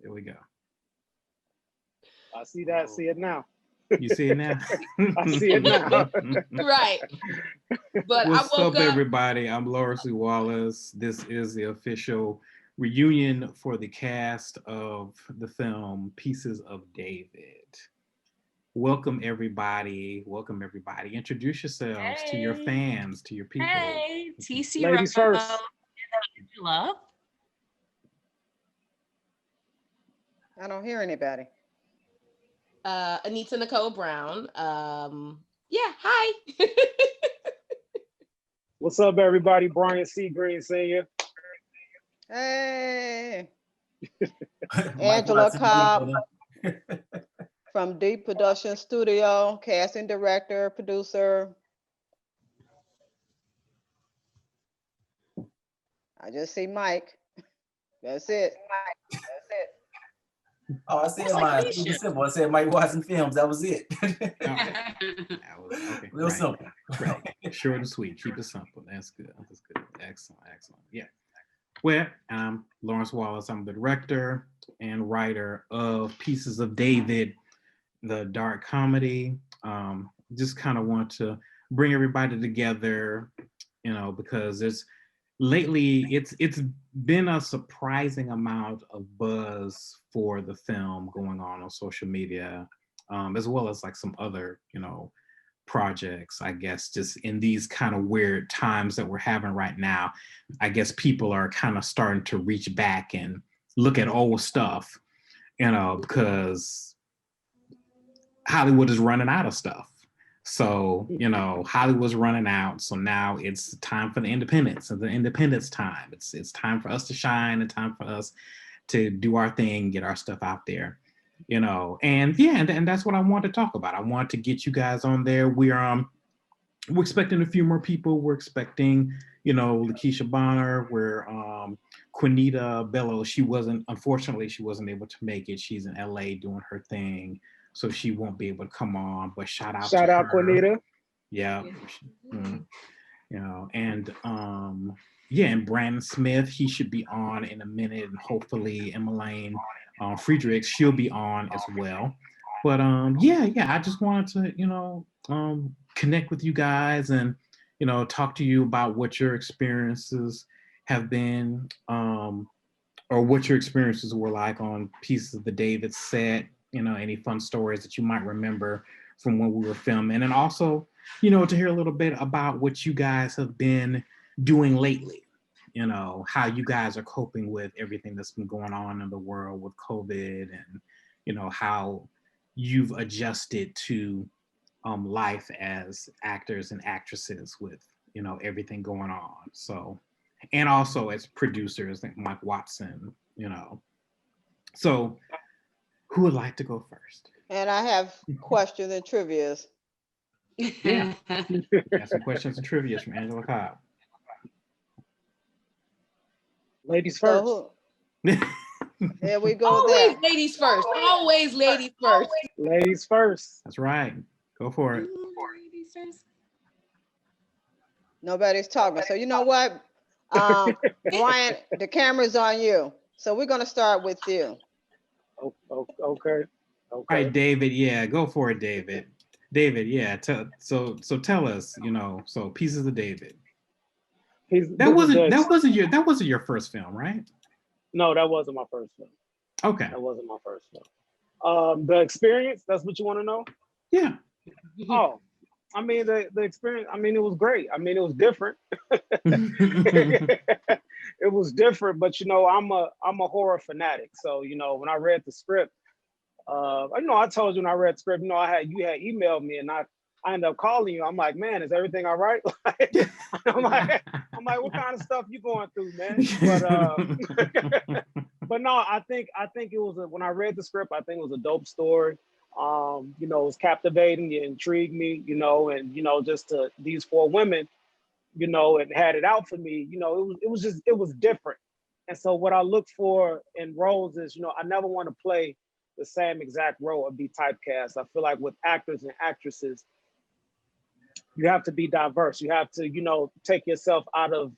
There we go. I see that. See it now. You see it now? I see it now. Right. But What's I woke up, up. everybody? I'm Loris Lee Wallace. This is the official reunion for the cast of the film Pieces of David. Welcome, everybody. Welcome, everybody. Introduce yourselves to your fans, to your people. Hey, TC Ladies Rowe, first. Angela. I don't hear anybody. Anita Nicole Brown. Yeah, hi. What's up, everybody? Brian C. Green Sr. Hey, Mike Angela Watson, Cobb from Deep Production Studio, casting director, producer. I just see Mike. That's it. Oh, I said That's like mine. It Keisha. was simple. I said Mike Watson Films. That was it. That was okay. Real Right. simple. Right. Short and sweet. Keep it simple. That's good. That's good. Excellent. Excellent. Yeah. Well, I'm Lawrence Wallace. I'm the director and writer of Pieces of David, the dark comedy. Just kind of want to bring everybody together, because it's been a surprising amount of buzz for the film going on social media, as well as like some other, projects, I guess, just in these kind of weird times that we're having right now. I guess people are kind of starting to reach back and look at old stuff, because Hollywood is running out of stuff. So, Hollywood's running out. So now it's time for the independence and the independence time. It's time for us to shine and time for us to do our thing, get our stuff out there, and that's what I want to talk about. I want to get you guys on there. We're expecting a few more people. We're expecting, Lakeisha Bonner. We're Quinita Bello. Unfortunately, she wasn't able to make it. She's in LA doing her thing, so she won't be able to come on. But shout out to her. Quinita. Yeah. And and Brandon Smith, he should be on in a minute, and hopefully Emmeline Friedrichs, she'll be on as well. But I just wanted to connect with you guys and talk to you about what your experiences have been, or what your experiences were like on Pieces of the David set, any fun stories that you might remember from when we were filming, and also to hear a little bit about what you guys have been doing lately, how you guys are coping with everything that's been going on in the world with COVID, and how you've adjusted to life as actors and actresses with everything going on. So, and also as producers like Mike Watson, so who would like to go first? And I have questions and trivias. Yeah. Got some questions and trivia from Angela Cobb. Ladies first. So there we go. Always There. ladies first. Always ladies first. Ladies first. That's right. Go for it. Ladies first. Nobody's talking. So you know what? Brian, the camera's on you. So we're gonna start with you. Okay. All right, David. Yeah, go for it, David. David, yeah. So tell us, so Pieces of David. That wasn't your first film, right? No, that wasn't my first film. Okay. That wasn't my first film. The experience, that's what you want to know? Yeah. Oh, I mean, the experience, I mean, it was great. I mean, it was different. It was different, but I'm a horror fanatic. So, when I read the script, I told you when I read the script, you had emailed me, and I ended up calling you. I'm like, man, is everything all right? I'm like, what kind of stuff you going through, man? But no, I think it was when I read the script, I think it was a dope story. It was captivating, it intrigued me, and just to these four women, it had it out for me. It was different. And so what I look for in roles is, I never want to play the same exact role or be typecast. I feel like with actors and actresses, you have to be diverse. You have to, take yourself out of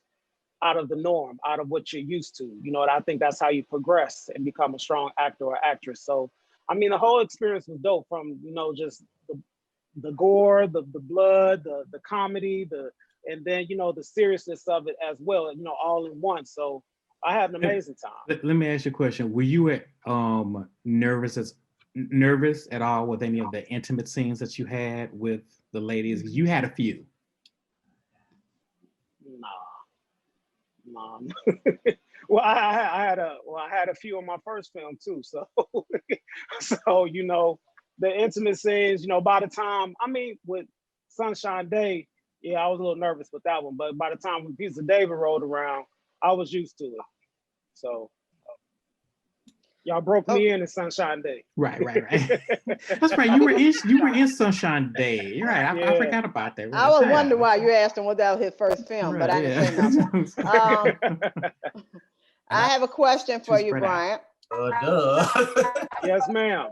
out of the norm, out of what you're used to. You know, and I think that's how you progress and become a strong actor or actress. So, I mean, the whole experience was dope from, you know, just the gore, the blood, the comedy, and then, you know, the seriousness of it as well, you know, all in one. So I had an amazing time. Let me ask you a question. Were you nervous at all with any of the intimate scenes that you had with the ladies? 'Cause you had a few. Nah. Well, I had a few in my first film too. So, so, you know, the intimate scenes, you know, by the time, I mean, with Sunshine Day, yeah, I was a little nervous with that one. But by the time when Piece of David rolled around, I was used to it. So y'all broke me in Sunshine Day. Right. That's right. You were in Sunshine Day. You're right. I Yeah. forgot about that. I was wondering why you asked him was that his first film, but I didn't say nothing. I have a question for you, spread out. Bryant. Duh. Yes, ma'am.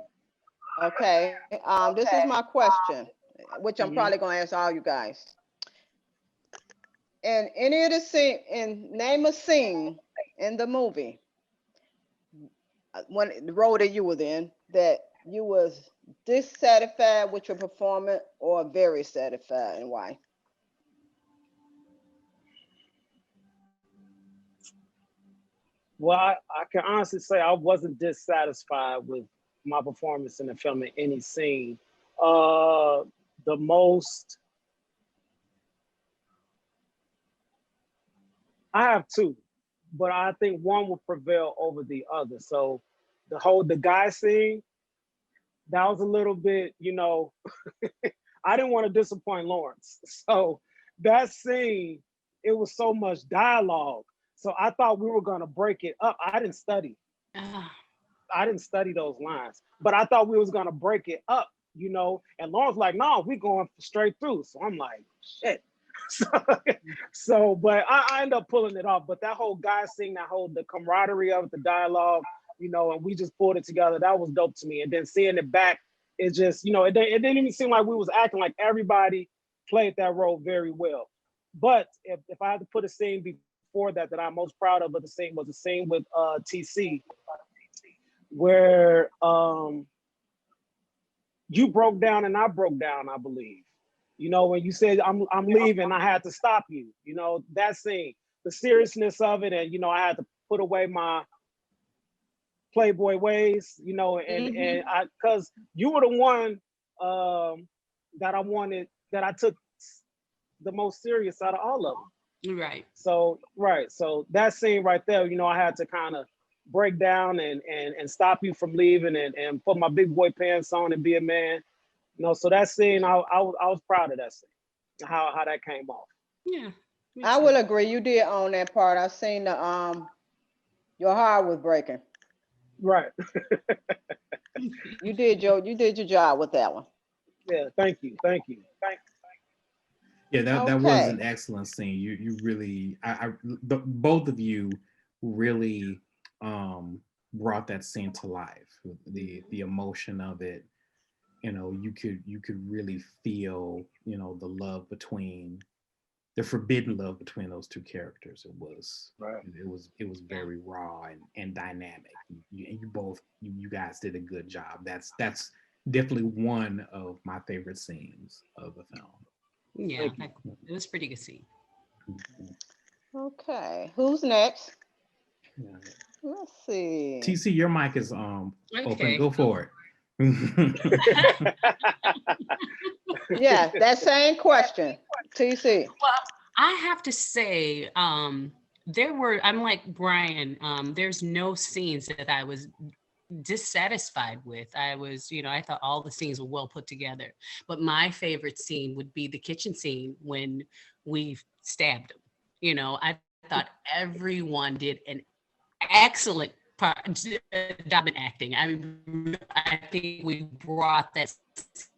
Okay, this is my question, which I'm Mhm. probably gonna ask all you guys. In any of the scene, name a scene in the movie, when the role that you was in, that you was dissatisfied with your performance or very satisfied, and why? Well, I can honestly say I wasn't dissatisfied with my performance in the film in any scene. The most, I have two, but I think one will prevail over the other. So the guy scene, that was a little bit, you know, I didn't want to disappoint Lawrence. So that scene, it was so much dialogue. So I thought we were gonna break it up. I didn't study those lines, but I thought we was gonna break it up, you know. And Lawrence like, no, we going straight through. So I'm like, shit. But I ended up pulling it off. But that whole guy scene, the camaraderie of it, the dialogue, you know, and we just pulled it together. That was dope to me. And then seeing it back, it just, you know, it didn't even seem like we was acting, like everybody played that role very well. But if I had to put a scene before that I'm most proud of the scene was the scene with TC, where you broke down and I broke down, I believe. You know, when you said I'm leaving, I had to stop you. You know, that scene, the seriousness of it, and you know, I had to put away my Playboy ways, you know, and I, because you were the one that I wanted, that I took the most serious out of all of them. Right. So that scene right there, you know, I had to kind of break down and stop you from leaving and put my big boy pants on and be a man. You know, so that scene, I was proud of that scene, how that came off. Yeah. I will agree. You did own that part. I seen the your heart was breaking. Right. You did your job with that one. Yeah. Thank you. Yeah, that was Okay. an excellent scene. You really, both of you really brought that scene to life. The emotion of it, you know, you could really feel, you know, the forbidden love between those two characters. It was Right. it was very raw and dynamic. You guys did a good job. That's definitely one of my favorite scenes of the film. Yeah, it was a pretty good scene. Okay, who's next? Yeah. Let's see. TC, your mic is open. Okay. Go for it. Yeah, that same question. TC. Well, I have to say, I'm like Brian, there's no scenes that I was dissatisfied with. I thought all the scenes were well put together. But my favorite scene would be the kitchen scene when we stabbed him. You know, I thought everyone did an excellent job in acting. I mean, I think we brought that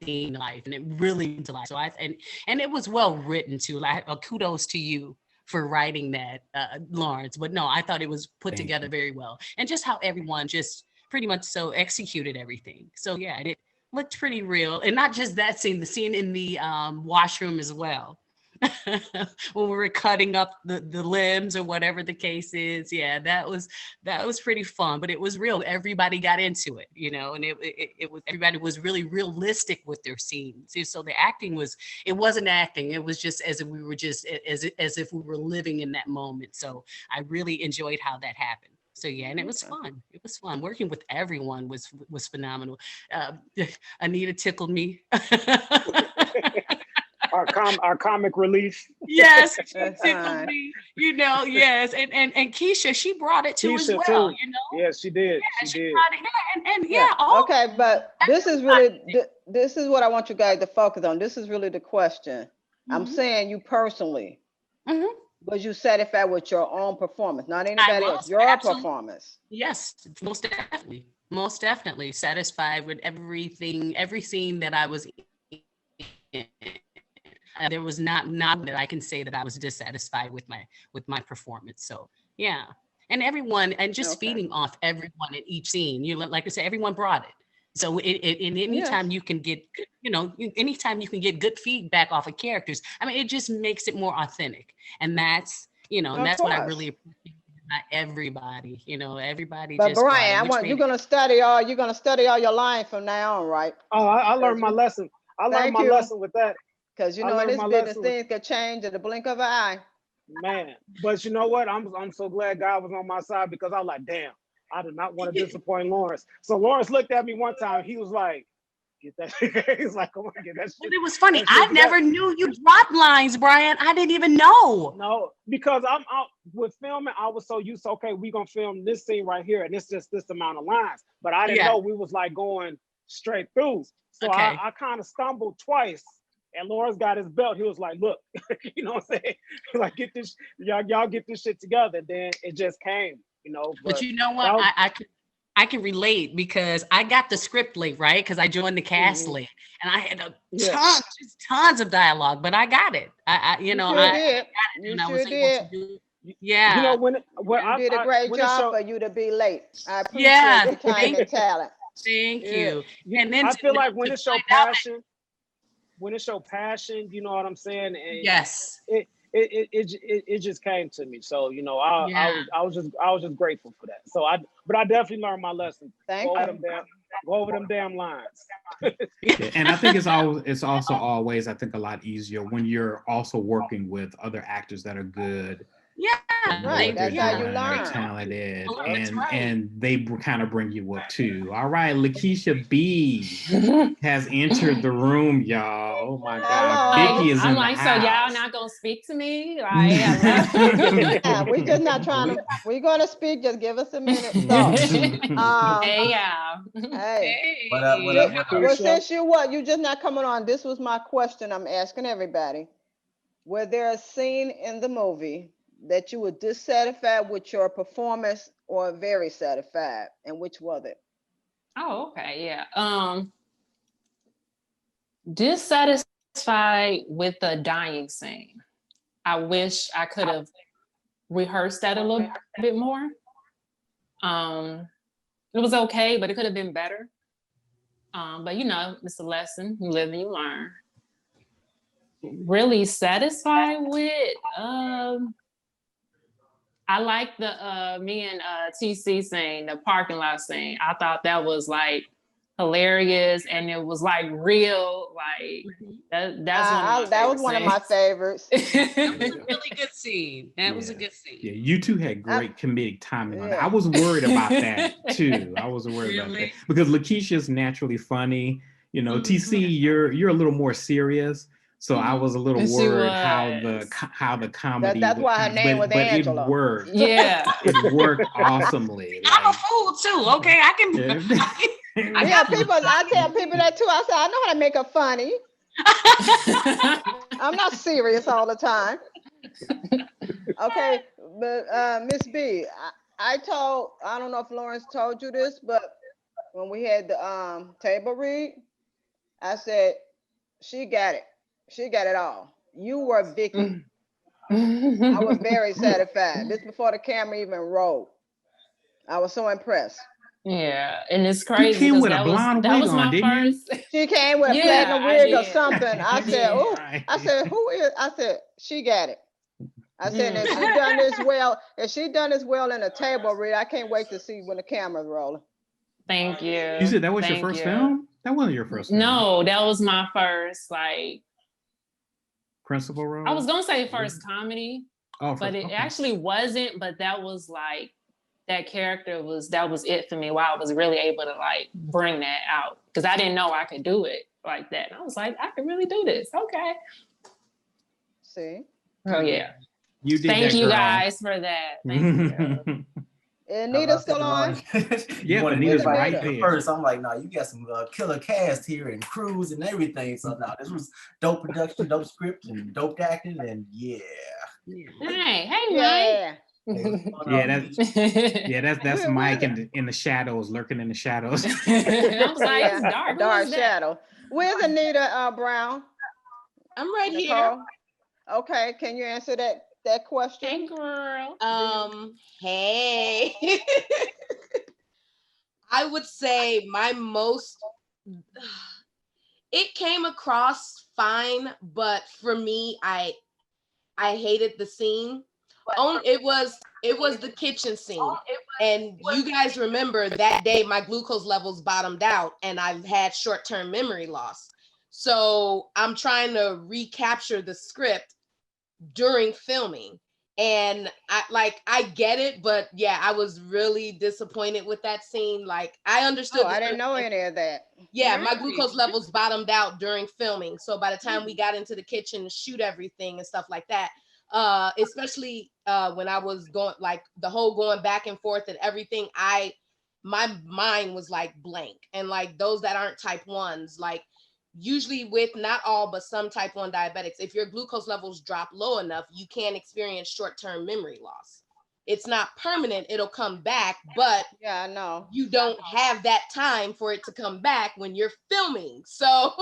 scene to life, and it really to life. So and it was well written too. Like, kudos to you for writing that, Lawrence. But no, I thought it was put together very well, and just how everyone just pretty much so executed everything. So yeah, it looked pretty real, and not just that scene, the scene in the washroom as well. when we were cutting up the limbs or whatever the case is. Yeah, that was pretty fun, but it was real. Everybody got into it, and it was, everybody was really realistic with their scenes. So the acting it wasn't acting. It was just as if we were as if we were living in that moment. So I really enjoyed how that happened. So yeah, and it was fun. It was fun. Working with everyone was phenomenal. Anita tickled me. Our comic relief. Yes, she tickled me. Yes, and Keisha, she brought it too as well. Too. Yes, she did. Yeah, she did. brought it. Yeah. Okay, but this is what I want you guys to focus on. This is really the question. I'm saying you personally. Mhm. Was you satisfied with your own performance, not anybody else? Your performance. Yes, most definitely satisfied with every scene that I was in. There was not that I can say that I was dissatisfied with my performance. So yeah, and everyone, and just feeding off everyone in each scene. Like I said, everyone brought it. So anytime you can get, anytime you can get good feedback off of characters, I mean, it just makes it more authentic. And that's, that's what I really appreciate about everybody, everybody. But just Brian, you're gonna study all your lines from now on, right? Oh, I learned my lesson. I learned my lesson with that. Because in this business, things can change at the blink of an eye. Man, but you know what? I'm so glad God was on my side, because I was like, damn, I did not want to disappoint Lawrence. So Lawrence looked at me one time. He was like, "Get that." He's like, "Come on, get that shit." It was funny. I never knew you dropped lines, Brian. I didn't even know. No, because I'm out with filming. I was so used to, okay, we gonna film this scene right here, and it's just this amount of lines. But I didn't know we was like going straight through. So I kind of stumbled twice. And Lawrence got his belt. He was like, "Look," you know what I'm saying? Like, get this, y'all get this shit together. Then it just came, But you know what? I can relate, because I got the script late, right? Because I joined the cast late, and I had tons of dialogue, but I got it. You did. Yeah. You know, when you did a great job for you to be late. I appreciate your time and talent. Thank you. And then I feel like when it's your passion. When it's your passion, you know what I'm saying? And yes. It just came to me. So, I was just grateful for that. So I definitely learned my lesson. Go over them damn lines. And I think it's also always, I think, a lot easier when you're also working with other actors that are good. Yeah, right. That's how you learn. Talented, and they kind of bring you up too. All right, Lakeisha B has entered the room, y'all. Oh my God, Vicky is in the house. So y'all not gonna speak to me? Right? We're just not trying to. We're gonna speak. Just give us a minute. Hey. Well, since you just not coming on. This was my question. I'm asking everybody. Was there a scene in the movie that you were dissatisfied with your performance or very satisfied, and which was it? Oh, okay, yeah. Dissatisfied with the dying scene. I wish I could have rehearsed that a little bit more. It was okay, but it could have been better. But it's a lesson. You live and you learn. Really satisfied with, I like the me and TC scene, the parking lot scene. I thought that was like hilarious, and it was like real, like that was one of my favorites. That was a really good scene. That was a good scene. Yeah, you two had great comedic timing on that. I was worried about that too. I was worried about that because Lakeisha's naturally funny. TC, you're a little more serious. So I was a little worried how the comedy. That's why her name was Angela. It worked. Yeah, it worked awesomely. I'm a fool too. Okay, I can. I tell people that too. I say I know how to make her funny. I'm not serious all the time. Okay, but Miss B, I don't know if Lawrence told you this, but when we had the table read, I said she got it. She got it all. You were Vicky. I was very satisfied. This before the camera even rolled. I was so impressed. Yeah, and it's You crazy came because with a blonde that wig was on, my didn't you? first. She came with a Yeah, platinum I wig or did. something. I said, did. oh, Right. I said, who is? I said, she got it. I said, if she Mm. done this well, if she done this well in a table read, I can't wait to see when the camera's rolling. Thank you. You said that was your Thank first you. film? That wasn't your first film. No, that was my first. Like, Principal role? I was gonna say first comedy, Oh, but first, it okay. actually wasn't. But that was like that character was it for me. Why I was really able to like bring that out because I didn't know I could do it like that. And I was like, I can really do this. Okay. See? Oh yeah. You did Thank that, you girl. guys for that. Thank you. Anita still on? Yeah, wanted Anita's everybody right to be there. First, I'm like, no, you got some killer cast here and crews and everything. So no, this was dope production, dope script, and dope acting, and yeah. Hey, Mike. Yeah. That's Where Mike the- in the shadows, lurking in the shadows. I was like, Yeah, it's dark. Who dark is that? shadow. Where's Anita Brown? I'm right here. Nicole? Okay, can you answer that question? Hey, girl. Hey. I would say my most it came across fine, but for me, I hated the scene. It was the kitchen scene. And you guys remember that day my glucose levels bottomed out and I had short-term memory loss. So I'm trying to recapture the script during filming. And I get it, but yeah, I was really disappointed with that scene. Like I understood. Oh, I didn't know any of that. Yeah, my glucose levels bottomed out during filming. So by the time we got into the kitchen to shoot everything and stuff like that, especially when I was going like the whole going back and forth and everything, my mind was like blank. And like those that aren't type 1s, like usually with not all but some type 1 diabetics, if your glucose levels drop low enough, you can experience short-term memory loss. It's not permanent, it'll come back, but Yeah, I know. you don't have that time for it to come back when you're filming. So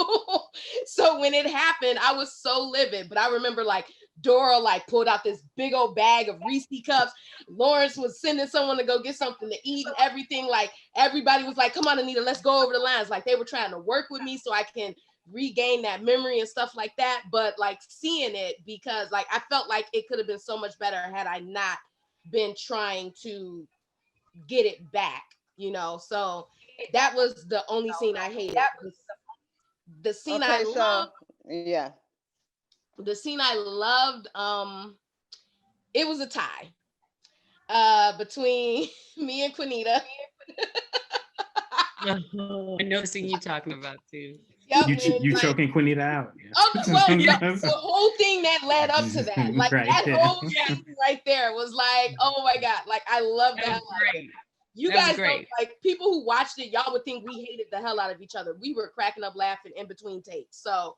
so when it happened, I was so livid. But I remember like Dora like pulled out this big old bag of Reese cups. Lawrence was sending someone to go get something to eat and everything. Like everybody was like, come on, Anita, let's go over the lines. Like they were trying to work with me so I can regain that memory and stuff like that. But like seeing it, because like I felt like it could have been so much better had I not been trying to get it back, you know. So that was the only scene I hated. The scene I loved, yeah. the scene I loved, it was a tie between me and Quinita. I know the scene you're talking about too. Yep, you choking Quinita out. Yeah. Oh, well, the whole thing that led up to that, like Right, that yeah. whole scene right there was like, oh my God, like I love that. Great. You That was guys don't, great. like people who watched it, y'all would think we hated the hell out of each other. We were cracking up laughing in between takes. So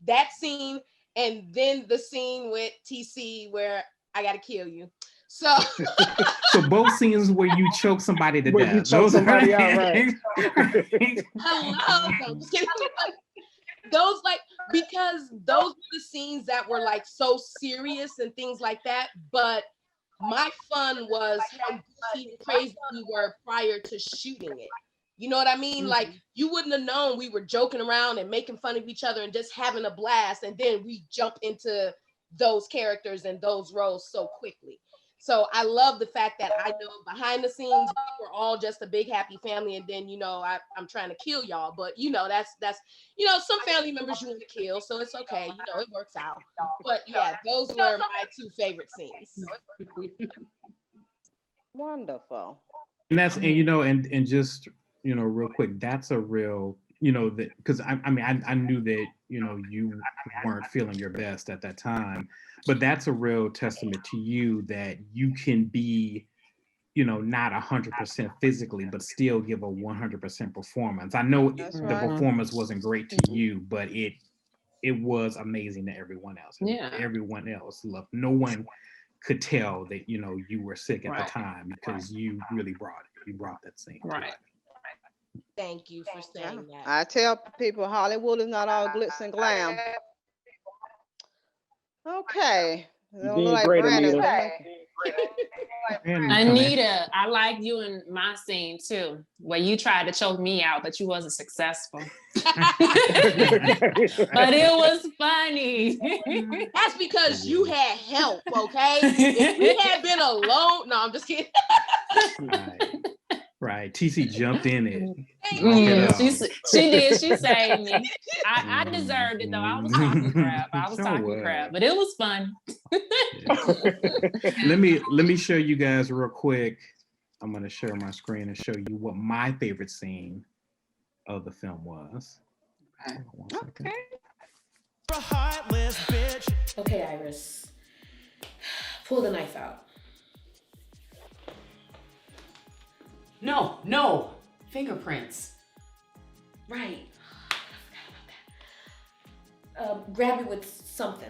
that scene, and then the scene with TC where I gotta kill you. So So both scenes where you choke somebody to Where death. you choke somebody out, right. hello. No, I'm just kidding. Those like, because those were the scenes that were like so serious and things like that. But my fun was how goofy and crazy we were prior to shooting it. You know what I mean? Like you wouldn't have known we were joking around and making fun of each other and just having a blast. And then we jump into those characters and those roles so quickly. So I love the fact that I know behind the scenes we're all just a big happy family, and then you know I'm trying to kill y'all, but you know that's you know some family members you want to kill, so it's okay, you know it works out. But yeah, those were my 2 favorite scenes. Wonderful. And that's, and you know, and just, you know, real quick, that's a real, you know, that because I mean I knew that, you know, you weren't feeling your best at that time, but that's a real testament to you that you can be, you know, not 100% physically, but still give a 100% performance. I know That's the right. performance wasn't great to you, but it was amazing to everyone else. Yeah. Everyone else loved. No one could tell that, you know, you were sick at Right. the time because you really brought it. You brought that scene. to Right. life. Thank you for saying that. I tell people Hollywood is not all glitz and glam. Okay. It don't Being look like great, Brandon's Anita. making- And come in. Anita, I like you in my scene too, where you tried to choke me out, but you wasn't successful. But it was funny. That's because you had help, okay? If we had been alone, no, I'm just kidding. Right. TC jumped in it. She did. She saved me. I deserved it though. I was talking crap. But it was fun. Let me show you guys real quick. I'm gonna share my screen and show you what my favorite scene of the film was. Hold on 1 second. Okay, Iris. Pull the knife out. No. Fingerprints. Right. I forgot about that. Grab it with something.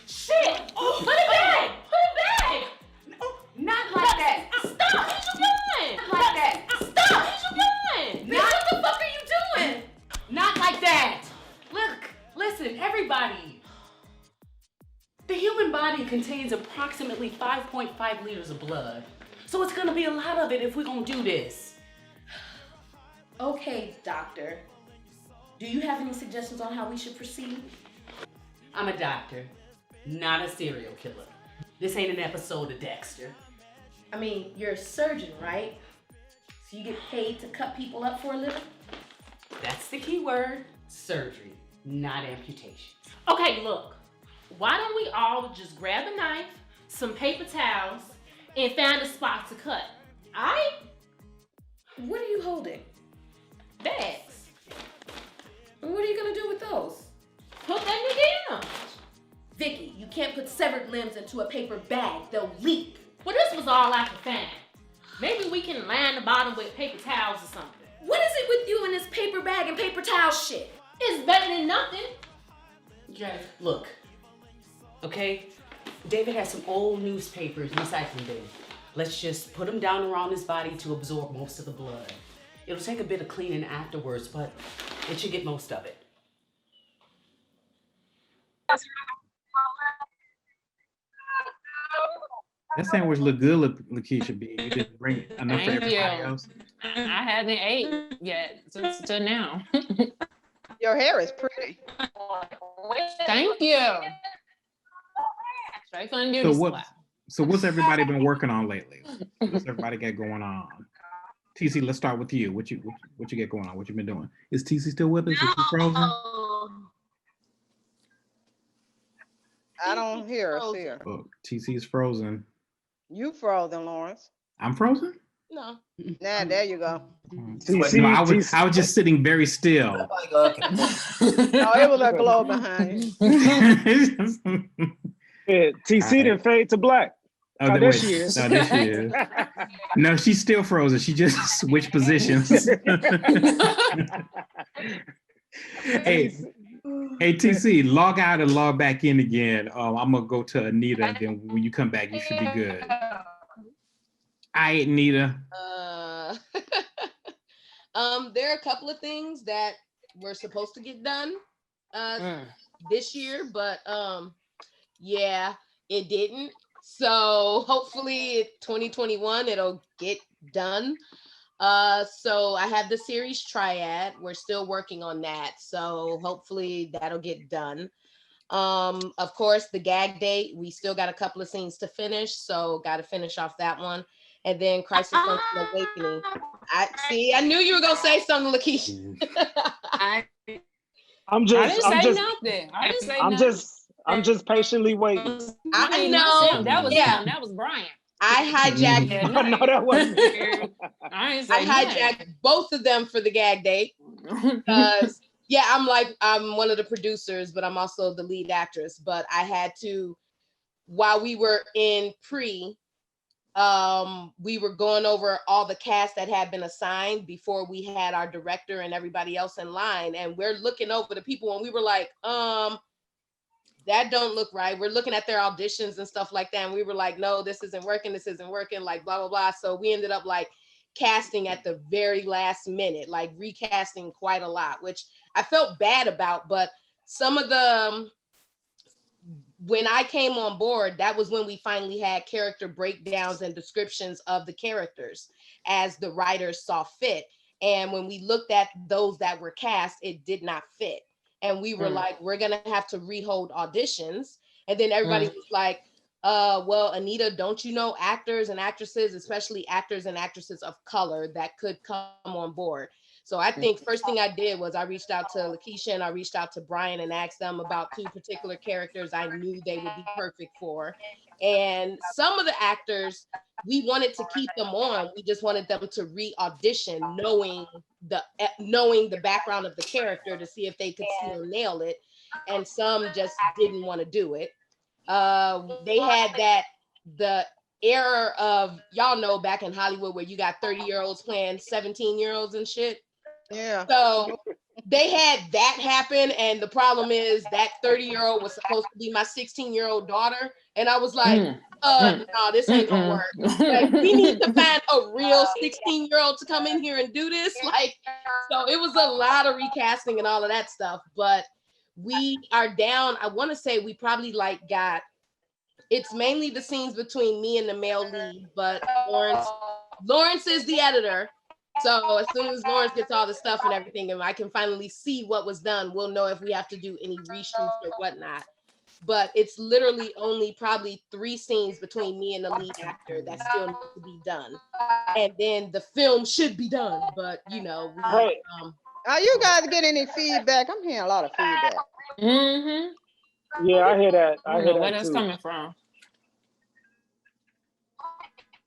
Shit! Oh, put it back! Put it back! No, not like that. Stop! What you doing? Not like that. Stop! What you doing? Bitch, what the fuck are you doing? Not like that. Look, listen, everybody. The human body contains approximately 5.5 liters of blood. So it's gonna be a lot of it if we're gonna do this. Okay, doctor. Do you have any suggestions on how we should proceed? I'm a doctor, not a serial killer. This ain't an episode of Dexter. I mean, you're a surgeon, right? So you get paid to cut people up for a living? That's the key word, surgery, not amputation. Okay, look. Why don't we all just grab a knife, some paper towels, and find a spot to cut? Alright? What are you holding? Bags. And what are you gonna do with those? Put them in your damn. Vicky, you can't put severed limbs into a paper bag. They'll leak. Well, this was all I could find. Maybe we can line the bottom with paper towels or something. What is it with you and this paper bag and paper towel shit? It's better than nothing. You guys, look, okay? David has some old newspapers, recycling bin. Let's just put them down around his body to absorb most of the blood. It'll take a bit of cleaning afterwards, but it should get most of it. That sandwich look good, Lakeisha B. You didn't bring enough for Thank everybody you. else. I haven't ate yet to now. Your hair is pretty. Thank you. Straight from the beauty spot. So what's everybody been working on lately? What's everybody got going on? TC, let's start with you. What you got going on? What you been doing? Is TC still with us? Is she frozen? I don't hear her, see her. Oh, TC is frozen. You frozen, Lawrence. I'm frozen? No. Nah, there you go. TC, No, I was just sitting very still. Oh, it was a glow behind you. Yeah, TC didn't fade to black. Oh, there she is. No, there she is. No, she's still frozen. She just switched positions. Hey, TC, log out and log back in again. I'm gonna go to Anita, and then when you come back, you should be good. All right, Anita. There are a couple of things that were supposed to get done this year, but yeah, it didn't. So hopefully 2021 it'll get done. So I have the series Triad. We're still working on that. So hopefully that'll get done. Of course, the gag date, we still got a couple of scenes to finish. So got to finish off that one. And then Crisis on Awakening. I knew you were gonna say something, Lakeisha. I'm just patiently waiting. I know. That was yeah. That was Brian. I hijacked. No, that wasn't. I hijacked both of them for the gag date because I'm one of the producers, but I'm also the lead actress. But I had to, while we were in pre, we were going over all the cast that had been assigned before we had our director and everybody else in line, and we're looking over the people, and we were like, that don't look right. We're looking at their auditions and stuff like that. And we were like, no, this isn't working, like blah, blah, blah. So we ended up like casting at the very last minute, like recasting quite a lot, which I felt bad about. But some of the, when I came on board, that was when we finally had character breakdowns and descriptions of the characters as the writers saw fit. And when we looked at those that were cast, it did not fit. And we were like, we're gonna have to rehold auditions. And then everybody was like, well, Anita, don't you know actors and actresses, especially actors and actresses of color that could come on board? So I think first thing I did was I reached out to Lakeisha and I reached out to Brian and asked them about 2 particular characters I knew they would be perfect for. And some of the actors, we wanted to keep them on. We just wanted them to re-audition, knowing the background of the character to see if they could still nail it. And some just didn't want to do it. They had the era of, y'all know, back in Hollywood where you got 30-year-olds playing 17-year-olds and shit. Yeah. So they had that happen, and the problem is that 30-year-old was supposed to be my 16-year-old daughter, and I was like, no, this ain't gonna work. Like, we need to find a real 16-year-old to come in here and do this. Like, so it was a lot of recasting and all of that stuff, but we are down. I want to say we probably like it's mainly the scenes between me and the male lead, but Lawrence is the editor. So as soon as Lawrence gets all the stuff and everything, and I can finally see what was done, we'll know if we have to do any reshoots or whatnot. But it's literally only probably 3 scenes between me and the lead actor that still need to be done. And then the film should be done, but you know. Are you guys getting any feedback? I'm hearing a lot of feedback. Yeah, I hear that. I hear where that that's too. coming from.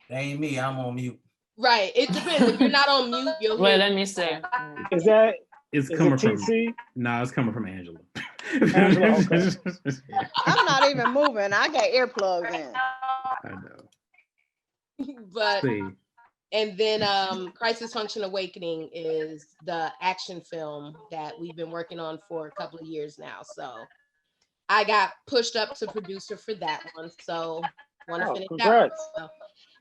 That ain't me. I'm on mute. Right. It depends. If you're not on mute, you'll Well, hear. let me see. Is that? It's Is coming it from TC? No, it's coming from Angela. Angela, okay. I'm not even moving. I got earplugs in. I know. But See. and then Crisis Function Awakening is the action film that we've been working on for a couple of years now. So I got pushed up to producer for that one. So want to finish congrats. that one. So,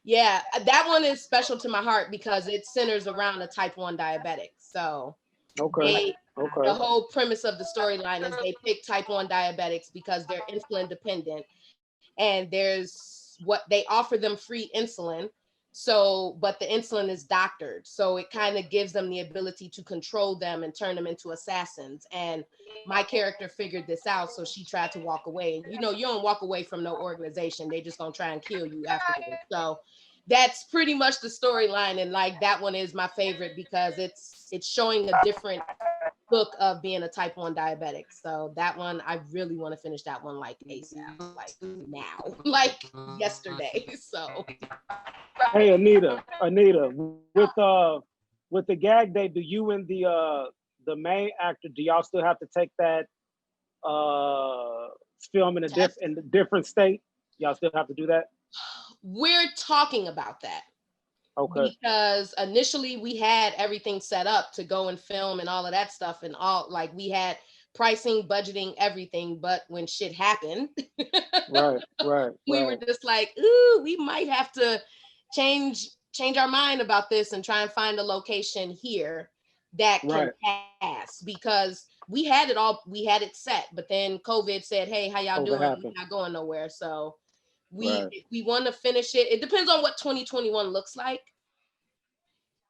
yeah, that one is special to my heart because it centers around a type 1 diabetic. So the whole premise of the storyline is they pick type 1 diabetics because they're insulin dependent, and there's what they offer them free insulin. So, but the insulin is doctored. So it kind of gives them the ability to control them and turn them into assassins. And my character figured this out. So she tried to walk away. You know, you don't walk away from no organization. They just gonna try and kill you afterwards. So that's pretty much the storyline. And like, that one is my favorite because it's showing a different look of being a type 1 diabetic. So that one, I really want to finish that one like ASAP, like now, like yesterday. So Hey, Anita, with the gag day, do you and the main actor, do y'all still have to take that film in a different state? Y'all still have to do that? We're talking about that. Okay. Because initially we had everything set up to go and film and all of that stuff, and all, like, we had pricing, budgeting, everything, but when shit happened, right. We were just like, ooh, we might have to change our mind about this and try and find a location here that can pass, because we had it set, but then COVID said, hey, how y'all doing? We're not going nowhere. So we want to finish it. It depends on what 2021 looks like.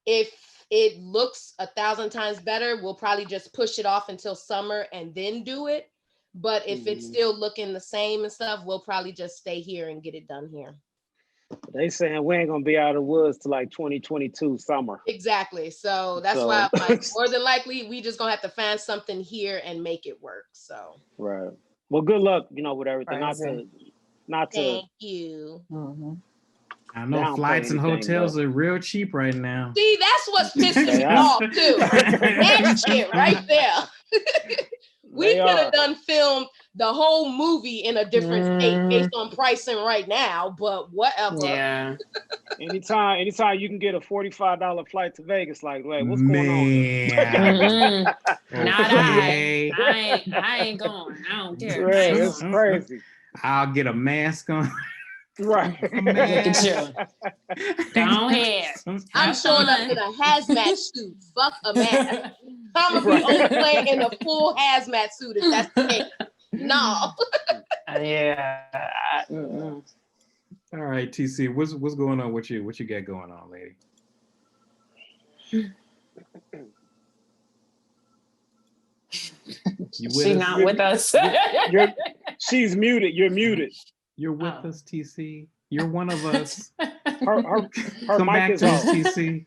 If it looks 1,000 times better, we'll probably just push it off until summer and then do it. But if it's still looking the same and stuff, we'll probably just stay here and get it done here. They saying we ain't gonna be out of the woods till like 2022 summer. Exactly. So that's why I'm like, more than likely we just gonna have to find something here and make it work. So well, good luck, with everything. Not to thank you. I know flights and hotels are real cheap right now. See, that's what's pissing me off too. That shit right there. We They could are. have done filmed the whole movie in a different state based on pricing right now, but whatever. Yeah. Anytime you can get a $45 flight to Vegas, like, wait, what's going on here? Man. Not Okay. I ain't going. I don't care. I Right, ain't it's going. crazy. I'll get a mask on. Right. A Look at mask. you. Go ahead. I'm Have showing up fun. in a hazmat suit. Fuck a mask. I'm gonna be on the plane in a full hazmat suit if that's the case. No. Yeah. All right, TC, what's going on with you? What you got going on, lady? You with She us? not with us. She's muted. You're muted. You're with Oh. us, TC. You're one of us. Her Come mic back is to us, off. TC.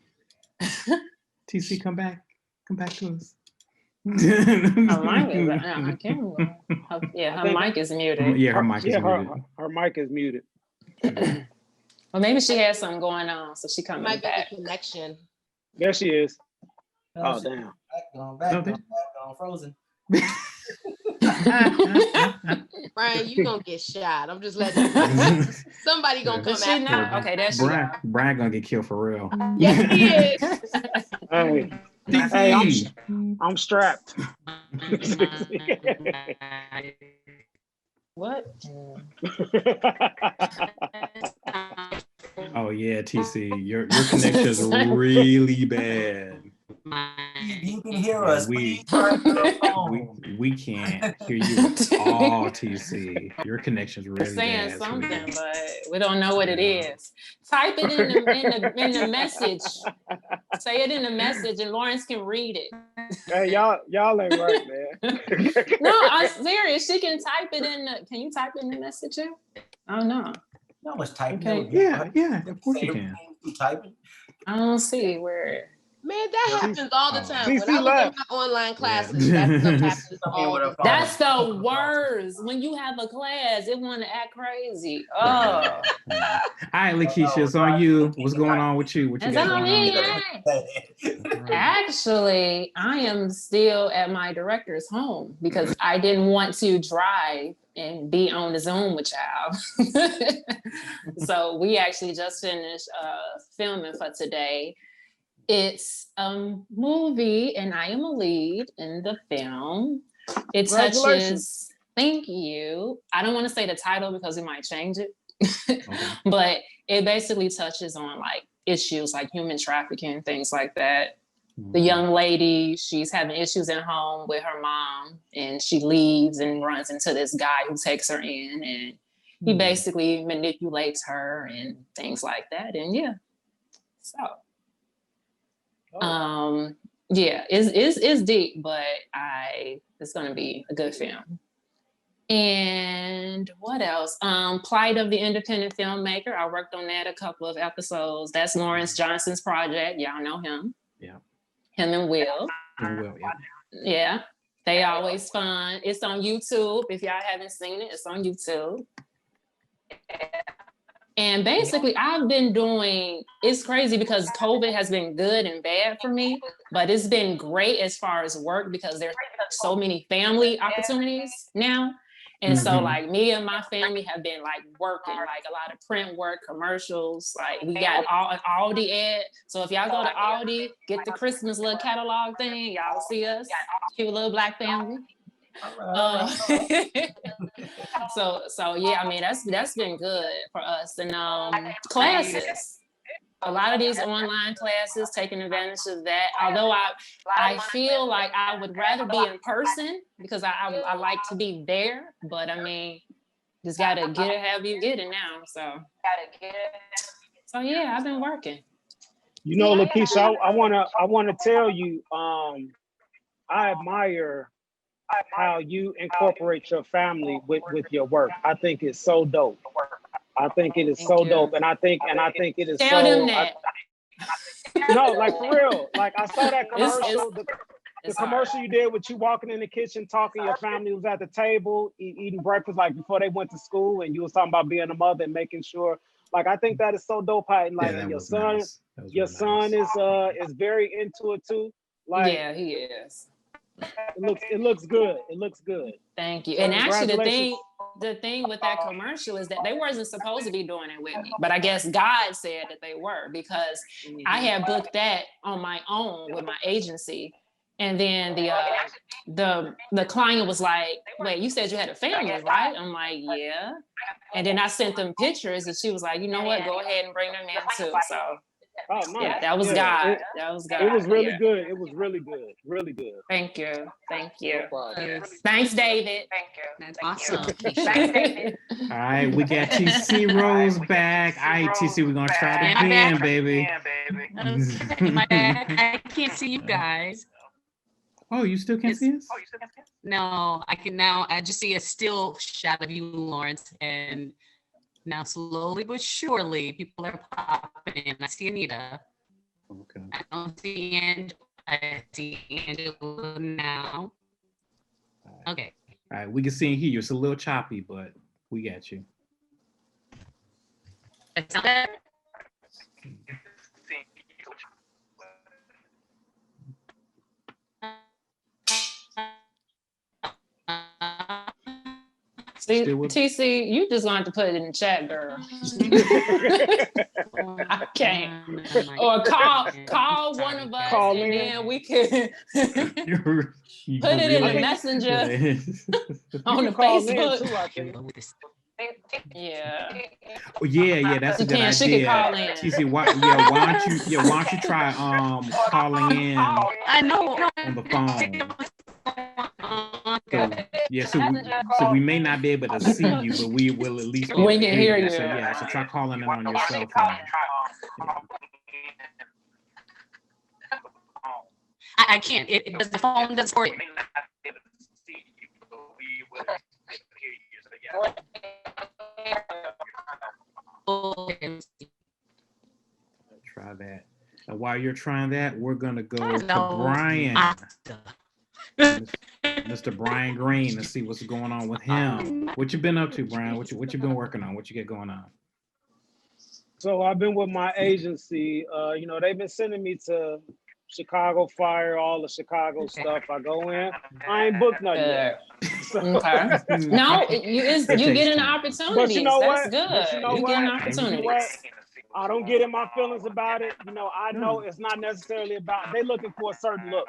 TC, come back. Come back to us. Her mic is, I can't remember. Yeah, her mic is muted. Yeah, her mic is muted. Her mic is muted. Well, maybe she has something going on, so she coming Might be back. the connection. There she is. No, Oh, she- damn. Back on Frozen. Brian, you gonna get shot. I'm just letting you know. Somebody gonna come Is she after not? you. Okay, there she Brian, go. Brian gonna get killed for real. Yes, he is. Hey, TC. I'm strapped. What? Oh yeah, TC, your connection is really bad. You can hear Yeah, us. we- Please turn your phone. We can't hear you at all, TC. Your connection's really Saying bad. something, sweetie. but we don't know what it is. Type it in the message. Say it in the message, and Lawrence can read it. Hey, y'all ain't right, man. No, I'm serious. She can type it in the. Can you type it in the message? Oh no, Not much typing. Okay. Yeah, of course you can. You typing. I don't see where. Man, that happens all the time. CC When I look at left. my online classes, Yeah. that stuff happens all the time. That's the worst. When you have a class, it want to act crazy. Oh, All right, Lakeisha, it's on you. What's going on with you? What you it's got on going me. on? Actually, I am still at my director's home because I didn't want to drive and be on the Zoom with y'all. So we actually just finished filming for today. It's a movie, and I am a lead in the film. It touches. Congratulations. Thank you. I don't want to say the title because we might change it, Okay. but it basically touches on like issues like human trafficking, things like that. The young lady, she's having issues at home with her mom, and she leaves and runs into this guy who takes her in, and he basically manipulates her and things like that. And yeah, so yeah, it's deep, but it's gonna be a good film. And what else? Plight of the Independent Filmmaker. I worked on that a couple of episodes. That's Lawrence Johnson's project. Y'all know him. Yeah. Him and Will. Well, yeah. Yeah. They always fun. It's on YouTube. If y'all haven't seen it, it's on YouTube. And basically, I've been doing, it's crazy because COVID has been good and bad for me, but it's been great as far as work because there's so many family opportunities now. And so like me and my family have been like working, like a lot of print work, commercials, like we got an Aldi ad. So if y'all go to Aldi, get the Christmas little catalog thing, y'all see us, cute little Black family. So yeah, I mean that's been good for us. And classes, a lot of these online classes, taking advantage of that. Although I feel like I would rather be in person because I like to be there, but I mean just gotta get it however you get it now. So yeah, I've been working. You know, Lakeisha, I wanna tell you, I admire how you incorporate your family with your work. I think it's so dope. I think it is Thank so you. dope, and I think it is Tell so. them that. No, like for real. Like I saw that It's- commercial. The It's commercial you did with you walking in the kitchen, talking, your family was at the table eating breakfast, like before they went to school, and you was talking about being a mother and making sure. Like I think that is so dope. How like Yeah, that your was son, nice. That was your really son nice. is very into it too. Like yeah, he is. It looks good. It looks good. Thank you. So And actually, congratulations. the thing with that commercial is that they wasn't supposed to be doing it with me, but I guess God said that they were, because I had booked that on my own with my agency, and then the client was like, "Wait, you said you had a family, right?" I'm like, "Yeah," and then I sent them pictures, and she was like, "You know what? Go ahead and bring them in too." So. Oh, nice. Yeah, that was God. That was God. It was really yeah. good. It was really good. Really good. Thank you. Thank you. No problem. Thanks, David. That's awesome. All right, we got TC Rose back. All right, TC, we're gonna try it again, baby. Okay, my bad. I can't see you guys. Oh, you still can't see us? No, I can now. I just see a still shot of you, Lawrence, and now slowly but surely people are popping in. I see Anita. Okay. I don't see I see Angela now. Okay. All right, we can see and hear you. It's a little choppy, but we got you. That's not bad. See, Still with- TC, you just going to put it in the chat, girl. I can't. Or call one of us, Call and in. then we can put it in the messenger on the Call in Facebook. too, I think. Yeah. Oh, yeah, that's a She good can. She idea. can call in. TC, why don't you try calling in I know. on the phone? So we may not be able to see you, but we will at least be able We to can hear you. So yeah, so try calling in on your cell phone. I can't. It does the phone does for it. Try that. And while you're trying that, we're gonna go to No. Brian, Mr. Brian Green, and see what's going on with him. What you been up to, Brian? What you been working on? What you get going on? So I've been with my agency. You know, they've been sending me to Chicago Fire, all the Chicago stuff. I go in. I ain't booked nothing yet. So, Okay. No, you getting opportunities. But you know That's what? good. But you know You what? getting You know opportunities. what? I don't get in my feelings about it. You know, I know it's not necessarily about, they looking for a certain look.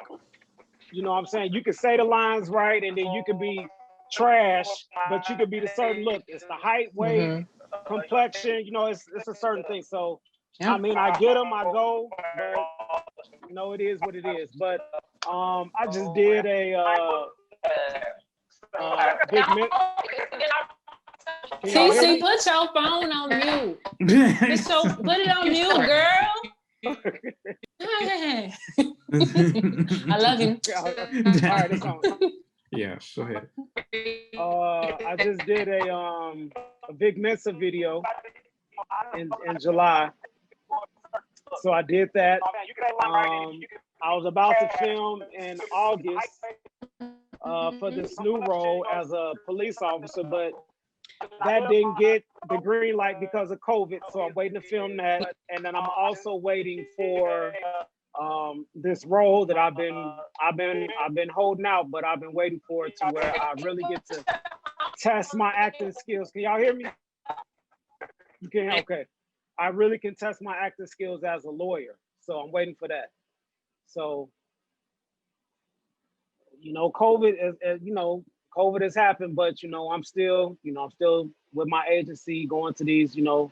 You know what I'm saying? You can say the lines right, and then you could be trash, but you could be the certain look. It's the height, weight, complexion, you know, it's a certain thing. So, I mean, I get them, I go, but, you know, it is what it is. But I just did a big TC, put your phone on mute. Put it on mute, girl. Hey. I love you. All right, it's on. Yeah, go ahead. I just did a Vic Mensa video in July. So I did that. I was about to film in August for this new role as a police officer, but that didn't get the green light because of COVID. So I'm waiting to film that. And then I'm also waiting for this role that I've been holding out, but I've been waiting for it to where I really get to test my acting skills. Can y'all hear me? You can? Okay. I really can test my acting skills as a lawyer. So I'm waiting for that. So, you know, COVID has happened, but you know, I'm still with my agency going to these, you know,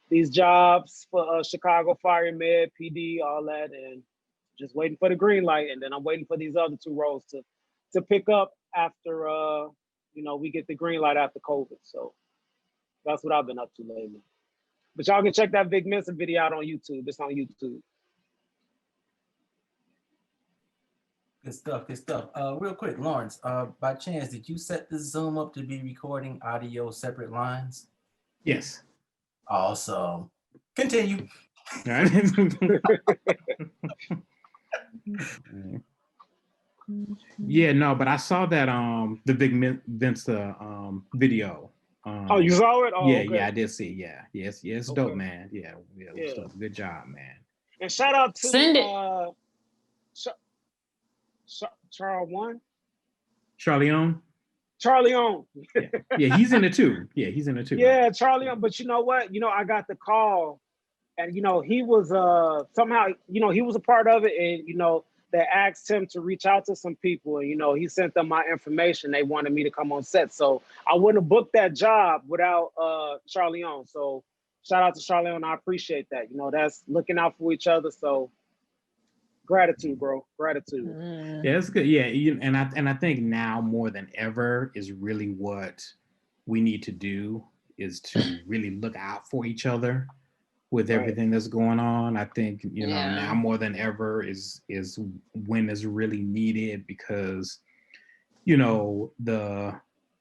these jobs for Chicago Fire Med, PD, all that, and just waiting for the green light. And then I'm waiting for these other two roles to pick up after you know, we get the green light after COVID. So that's what I've been up to lately. But y'all can check that Vic Mensa video out on YouTube. It's on YouTube. Good stuff, good stuff. Real quick, Lawrence, by chance, did you set the Zoom up to be recording audio separate lines? Yes. Awesome. Continue. All right. Yeah, no, but I saw that the Vic Mensa video. Oh, you saw it? Oh, yeah, okay. yeah, I did see. Yeah, yes, it's Okay. dope, man. Yeah, good job, man. And shout out to Charlie-On. Charlie on. Yeah, he's in it too. Yeah, he's in it too. Yeah, Charlie on. But you know what? You know, I got the call, and you know, he was somehow, you know, he was a part of it, and you know, they asked him to reach out to some people, and you know, he sent them my information. They wanted me to come on set, so I wouldn't have booked that job without Charlie on. So shout out to Charlie on. I appreciate that. You know, that's looking out for each other. So gratitude, bro. Gratitude. Yeah, it's good. Yeah, and I think now more than ever is really what we need to do is to really look out for each other with everything that's going on. I think, you know, now more than ever is when is really needed, because, you know, the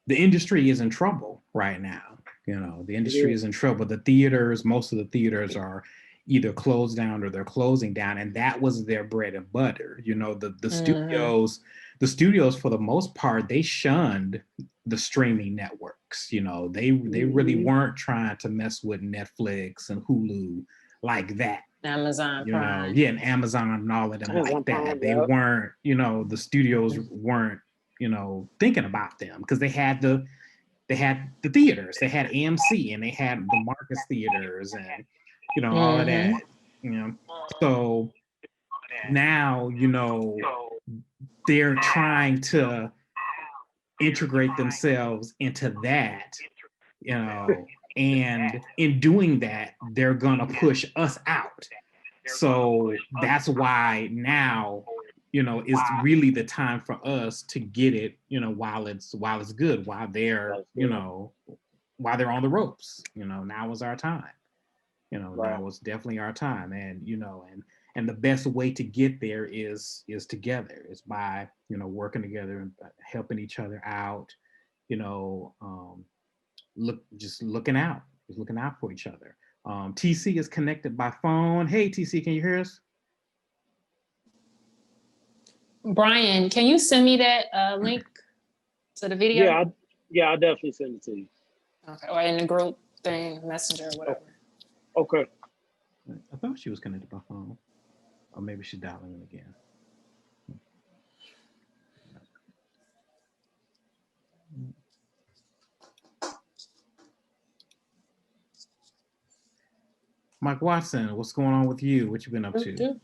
industry is in trouble right now. You know, the industry is in trouble. The theaters, most of the theaters are either closed down or they're closing down, and that was their bread and butter. You know, the studios for the most part, they shunned the streaming networks. You know, they really weren't trying to mess with Netflix and Hulu like that. Amazon Prime. Yeah, and Amazon and all of them like that. They weren't, you know, the studios weren't, you know, thinking about them, because they had the theaters, they had AMC, and they had the Marcus theaters, and you know, all of that, you know. So now, you know, they're trying to integrate themselves into that, you know, and in doing that, they're gonna push us out. So that's why now, you know, it's really the time for us to get it, you know, while it's good, while they're, you know, while they're on the ropes. You know, now is our time. You know, now is definitely our time. And, you know, and the best way to get there is together. It's by, you know, working together and helping each other out, you know, looking out for each other. TC is connected by phone. Hey, TC, can you hear us? Brian, can you send me that link to the video? Yeah, I'll definitely send it to you. Okay, or in the group thing, Messenger, or whatever. Okay. I thought she was connected by phone, or maybe she's dialing in again. Mike Watson, what's going on with you? What you been up to?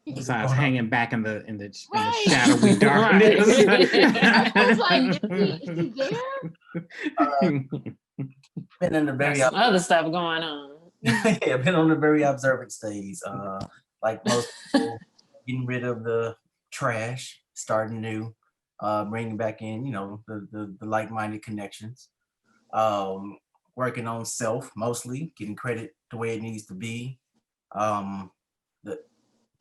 Besides hanging back in the shadowy darkness. I was like, is he there? Been in the very other stuff going on. Yeah, been on the very observant stage. Like most people, getting rid of the trash, starting new, bringing back in, you know, the like-minded connections. Working on self mostly, getting credit the way it needs to be. The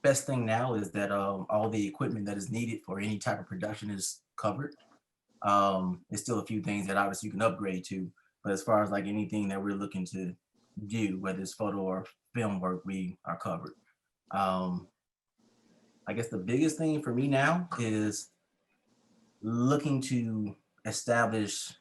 best thing now is that all the equipment that is needed for any type of production is covered. There's still a few things that obviously you can upgrade to, but as far as like anything that we're looking to do, whether it's photo or film work, we are covered. I guess the biggest thing for me now is looking to establish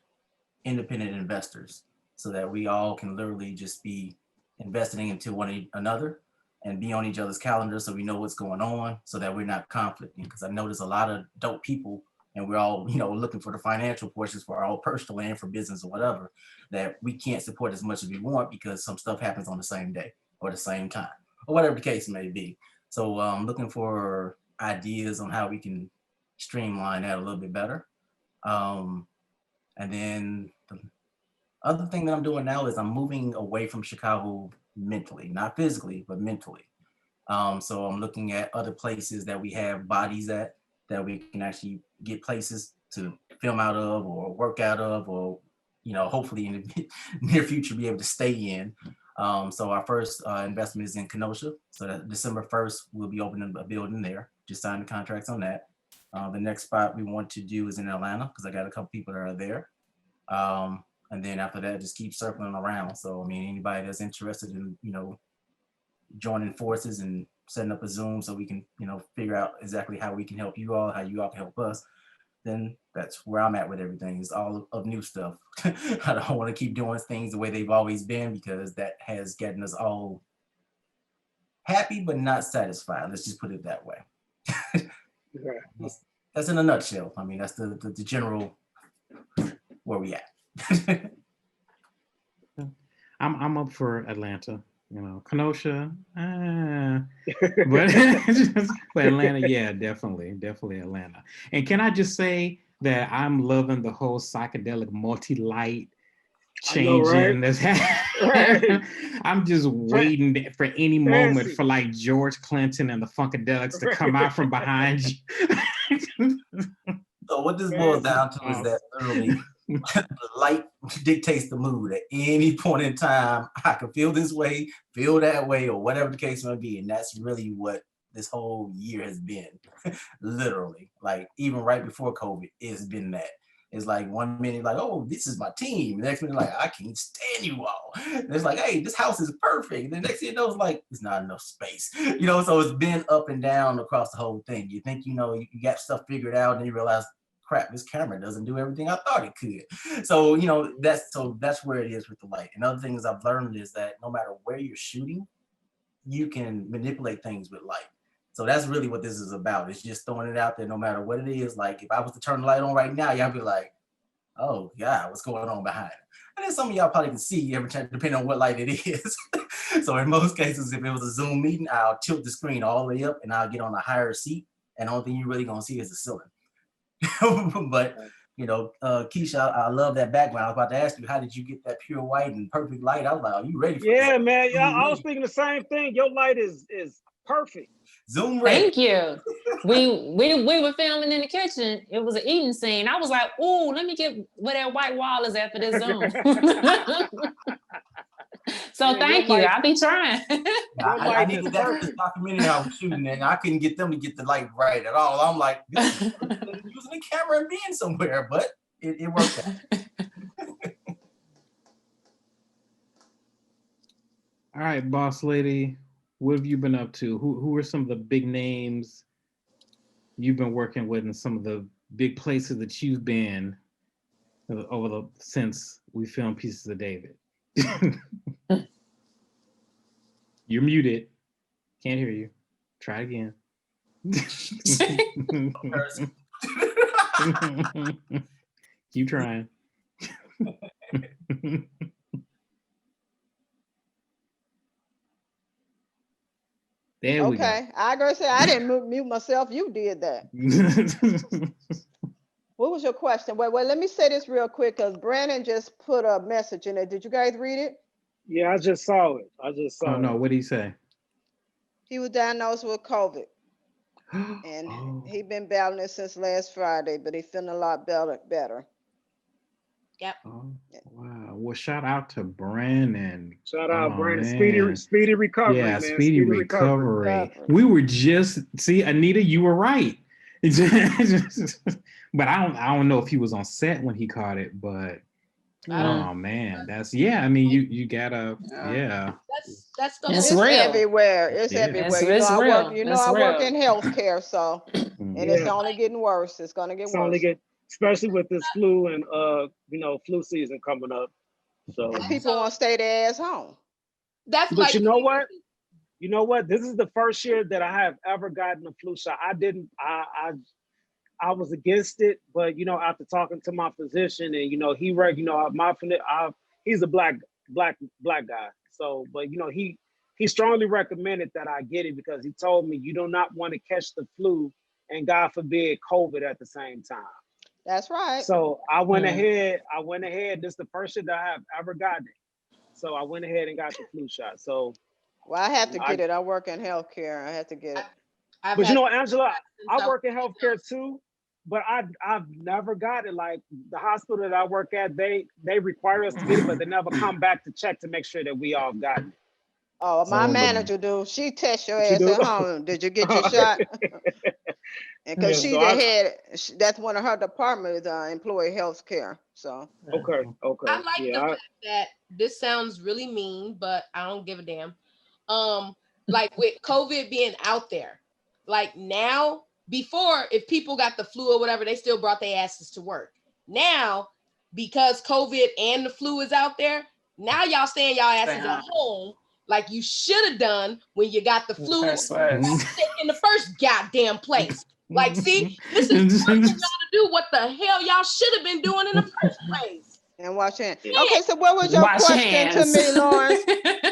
independent investors so that we all can literally just be investing into one another and be on each other's calendar, so we know what's going on, so that we're not conflicting. Because I know there's a lot of dope people, and we're all, you know, looking for the financial portions for our own personal and for business or whatever, that we can't support as much as we want because some stuff happens on the same day or the same time, or whatever the case may be. So I'm looking for ideas on how we can streamline that a little bit better. And then the other thing that I'm doing now is I'm moving away from Chicago mentally, not physically, but mentally. So I'm looking at other places that we have bodies at, that we can actually get places to film out of or work out of, or, you know, hopefully in the near future be able to stay in. So our first investment is in Kenosha. So that December 1st, we'll be opening a building there. Just signed the contracts on that. The next spot we want to do is in Atlanta, because I got a couple people that are there. And then after that, just keep circling around. So, I mean, anybody that's interested in, you know, joining forces and setting up a Zoom so we can, you know, figure out exactly how we can help you all, how you all can help us, then that's where I'm at with everything. It's all of new stuff. I don't want to keep doing things the way they've always been, because that has gotten us all happy, but not satisfied. Let's just put it that way. That's in a nutshell. I mean, that's the general where we at. I'm up for Atlanta. You know, Kenosha, but Atlanta, yeah, definitely Atlanta. And can I just say that I'm loving the whole psychedelic multi-light changing that's happening. I'm just waiting for any moment for like George Clinton and the Funkadelics to come out from behind you. So what this boils down to is that literally the light dictates the mood. At any point in time, I can feel this way, feel that way, or whatever the case may be. And that's really what this whole year has been. Literally. Like even right before COVID, it's been that. It's like 1 minute like, oh, this is my team. The next minute like, I can't stand you all. And it's like, hey, this house is perfect. And the next thing you know, it's like, it's not enough space. You know, so it's been up and down across the whole thing. You think, you know, you got stuff figured out and you realize, crap, this camera doesn't do everything I thought it could. So, you know, that's where it is with the light. And other things I've learned is that no matter where you're shooting, you can manipulate things with light. So that's really what this is about. It's just throwing it out there no matter what it is. Like if I was to turn the light on right now, y'all be like, oh yeah, what's going on behind it? And then some of y'all probably can see every time, depending on what light it is. So in most cases, if it was a Zoom meeting, I'll tilt the screen all the way up and I'll get on a higher seat. And the only thing you're really gonna see is the ceiling. But you know, Keisha, I love that background. I was about to ask you, how did you get that pure white and perfect light? I was like, are you ready for that? Man. Yeah, I was thinking the same thing. Your light is perfect. Zoom ready. Thank you. We were filming in the kitchen. It was an eating scene. I was like, "Ooh, let me get where that white wall is at for this Zoom." So yeah, thank you. I'll be trying. I needed that for this documentary I was shooting, and I couldn't get them to get the light right at all. I'm like, this is using the camera and being somewhere, but it worked out. All right, boss lady. What have you been up to? Who are some of the big names you've been working with, and some of the big places that you've been since we filmed Pieces of David? You're muted. Can't hear you. Try again. Keep trying. There we go. Okay, I gotta say I didn't mute myself. You did that. What was your question? Wait, let me say this real quick because Brandon just put a message in there. Did you guys read it? Yeah, I just saw it. Oh no, what did he say? He was diagnosed with COVID. And he been battling it since last Friday, but he's feeling a lot better. Yep. Oh, wow. Well, shout out to Brandon. Shout out, Brandon. Speedy recovery. Yeah, man. Speedy recovery. We were just Anita, you were right. But I don't know if he was on set when he caught it, but oh man, I mean you gotta that's the it's real. Everywhere. It's everywhere. I work in healthcare, so and it's only getting worse. It's gonna get worse. Especially with this flu and flu season coming up. So and people want to stay their ass home. That's but you know what? You know what? This is the first year that I have ever gotten a flu shot. I was against it, but after talking to my physician and he's a black guy. So, but he strongly recommended that I get it because he told me you do not want to catch the flu and God forbid COVID at the same time. That's right. So I went ahead. This is the first year that I have ever gotten it. So I went ahead and got the flu shot. So well, I have to get it. I work in healthcare. I have to get it. But Angela, I work in healthcare too, but I've never got it. Like the hospital that I work at, they require us to get it, but they never come back to check to make sure that we all got it. Oh, my manager do. She tests your ass at home. Did you get your shot? And because she's the head, that's one of her departments, employee health care. So okay. I like the fact that this sounds really mean, but I don't give a damn. Like with COVID being out there, like now, before if people got the flu or whatever, they still brought their asses to work. Now, because COVID and the flu is out there, now y'all staying y'all asses at home like you should have done when you got the flu That's right. in the first goddamn place. Like, see, this is forcing y'all to do what the hell y'all should have been doing in the first place. And wash hands. Yeah. Okay, so what was your Wash your question to hands. me, Lawrence?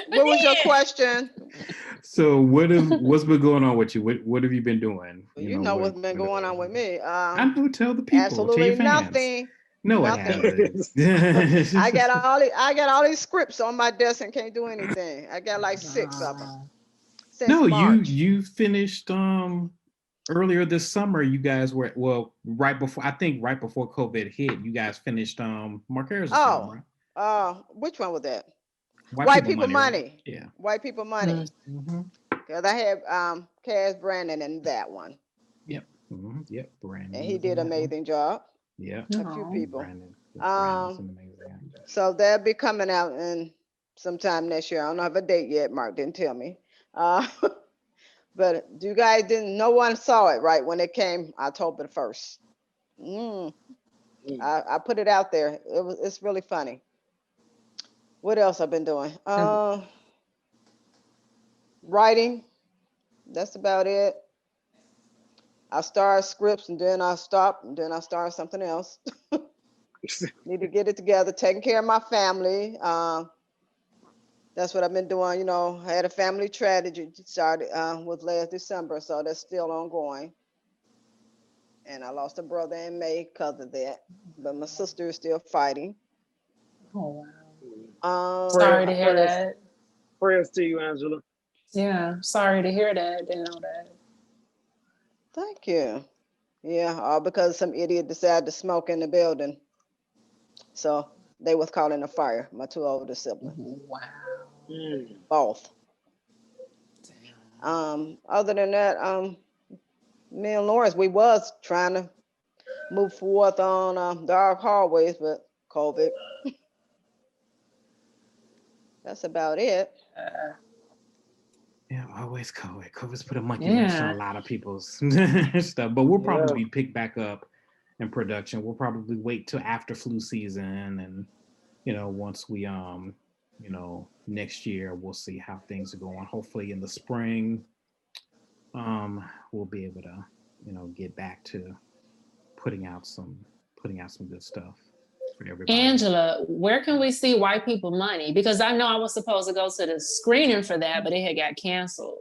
What was your Yeah. question? So what's been going on with you? What have you been doing? You know what's been going on with me. I know. Tell the people. Absolutely tell your fans. nothing. No, it Nothing. hasn't. I got all these scripts on my desk and can't do anything. I got like 6 of them. Since No, March. you finished earlier this summer. You guys were right before COVID hit. You guys finished Marquez. Oh. Right? Which one was that? White People Money. Right? Yeah. White People Money. Mm-hmm. Because I had Cass Brandon in that one. Yep. Mm-hmm. Yep. Brandon. And he was did in an that one. amazing job. Yeah. A few people. Brandon's an amazing actor. So they'll be coming out in sometime next year. I don't have a date yet. Mark didn't tell me. But you guys no one saw it right when it came October 1st. I put it out there. It's really funny. What else I've been doing? Writing. That's about it. I start scripts and then I stop and then I start something else. Need to get it together, taking care of my family. That's what I've been doing. You know, I had a family tragedy started with last December, so that's still ongoing. And I lost a brother in May because of that, but my sister is still fighting. Oh, wow. Sorry to hear prayers- that. Prayers to you, Angela. Yeah, sorry to hear that. Didn't know that. Thank you. Yeah, all because some idiot decided to smoke in the building. So they was caught in a fire, my 2 older siblings. Wow. Both. Other than that, me and Lawrence, we was trying to move forth on Dark Hallways, but COVID. That's about it. Yeah, always COVID. COVID's put a monkey wrench on a lot of people's stuff, but we'll probably pick back up in production. We'll probably wait till after flu season, and once we next year we'll see how things are going. Hopefully in the spring, we'll be able to get back to putting out some good stuff for everybody. Angela, where can we see White People Money? Because I know I was supposed to go to the screening for that, but it had got canceled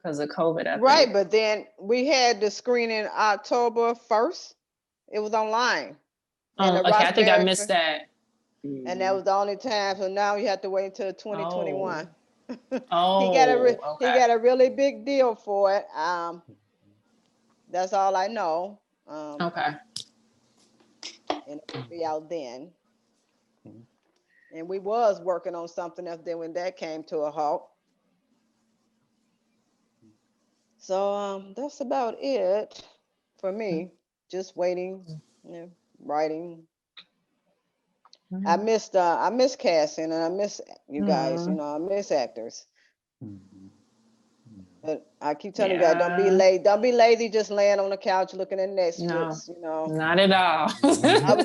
because of COVID. I Right, think. but then we had the screening October 1st. It was online. Oh, And the okay. I think I Roxbury- missed that. And that was the only time. So now you have to wait until 2021. Oh, He got okay. a really big deal for it. That's all I know. Okay. And it'll be out then. And we was working on something else then when that came to a halt. So that's about it for me. Just waiting, writing. I miss casting and I miss you guys, I miss actors. But I keep telling you guys, don't be lazy. Don't be lazy just laying on the couch looking at Netflix, Not at all.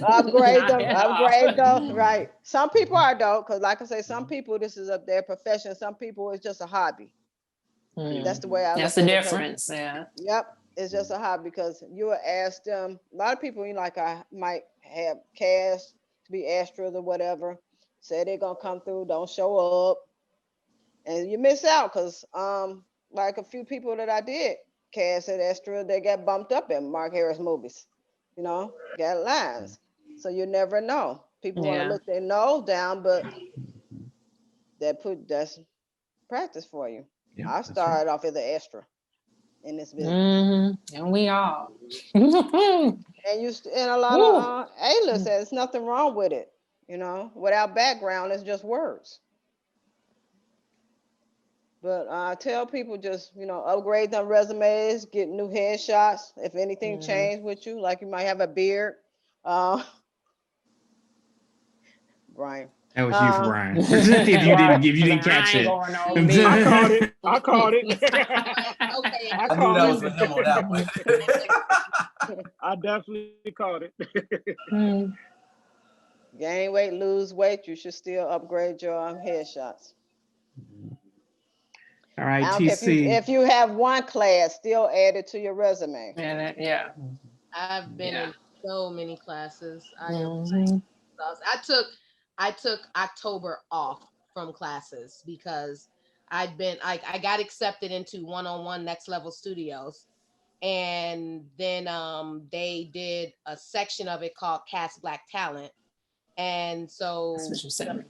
Upgrade Not them, at all. upgrade them, right. Some people are though, because like I say, some people, this is their profession. Some people, it's just a hobby. That's the way I That's look the at it, 'cause- difference. Yeah. Yep, it's just a hobby because you will ask them. A lot of people, I might have cast to be extras or whatever. Say they're gonna come through, don't show up, and you miss out because like a few people that I did cast as extra, they got bumped up in Mark Harris movies. Got lines, so you never know. People want to look their nose down, but that's practice for you. Yeah, I that's started off as an extra in this business. And we all. And and a lot of A-list, there's nothing wrong with it. Without background, it's just words. But I tell people just, upgrade them resumes, get new headshots. If anything changed with you, like you might have a beard. Brian. That was you, for Brian. if you didn't catch it. I caught it. Okay. I I knew that was for him on that one. I definitely caught it. Gain weight, lose weight, you should still upgrade your headshots. All right, I don't care TC. if you have one class, still add it to your resume. Yeah. I've been Yeah. in so many classes. I am Mhm. exhausted. I took October off from classes because I got accepted into one-on-one Next Level Studios, and then they did a section of it called Cast Black Talent, and so That's what you said.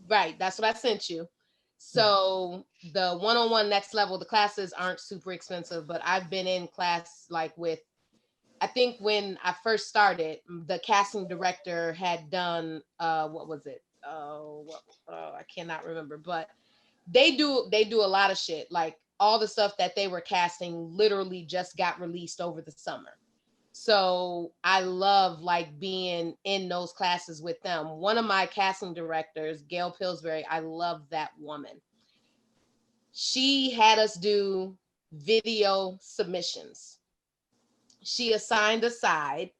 right, that's what I sent you. So the one-on-one Next Level, the classes aren't super expensive, but I've been in class like with, I think when I first started, the casting director had done what was it? I cannot remember, but they do a lot of shit. Like all the stuff that they were casting literally just got released over the summer. So I love like being in those classes with them. One of my casting directors, Gail Pillsbury, I love that woman. She had us do video submissions. She assigned a side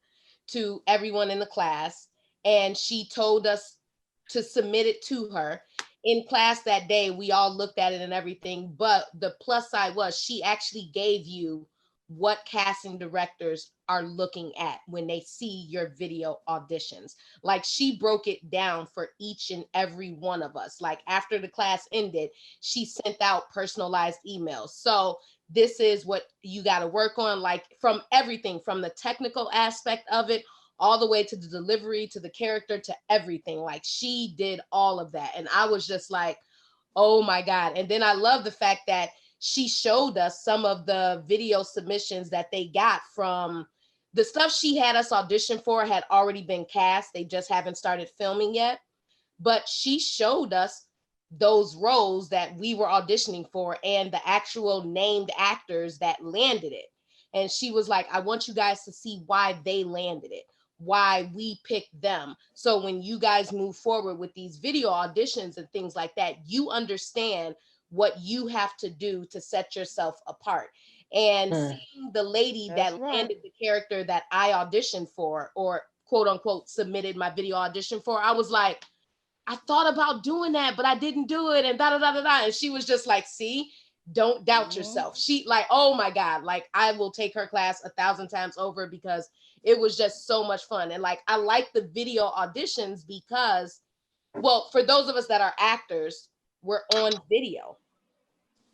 to everyone in the class, and she told us to submit it to her. In class that day, we all looked at it and everything, but the plus side was she actually gave you what casting directors are looking at when they see your video auditions. Like she broke it down for each and every one of us. Like after the class ended, she sent out personalized emails. So this is what you got to work on, like from everything, from the technical aspect of it all the way to the delivery, to the character, to everything. Like she did all of that. And I was just like, oh my God. And then I love the fact that she showed us some of the video submissions that they got from the stuff she had us audition for had already been cast. They just haven't started filming yet. But she showed us those roles that we were auditioning for and the actual named actors that landed it. And she was like, I want you guys to see why they landed it, why we picked them. So when you guys move forward with these video auditions and things like that, you understand what you have to do to set yourself apart. And seeing the lady That's that right. landed the character that I auditioned for, or quote unquote submitted my video audition for, I was like, I thought about doing that, but I didn't do it, and da da da da da. And she was just like, see, don't doubt yourself. She like, oh my God, like I will take her class 1,000 times over because it was just so much fun. And like I like the video auditions because, well, for those of us that are actors, we're on video.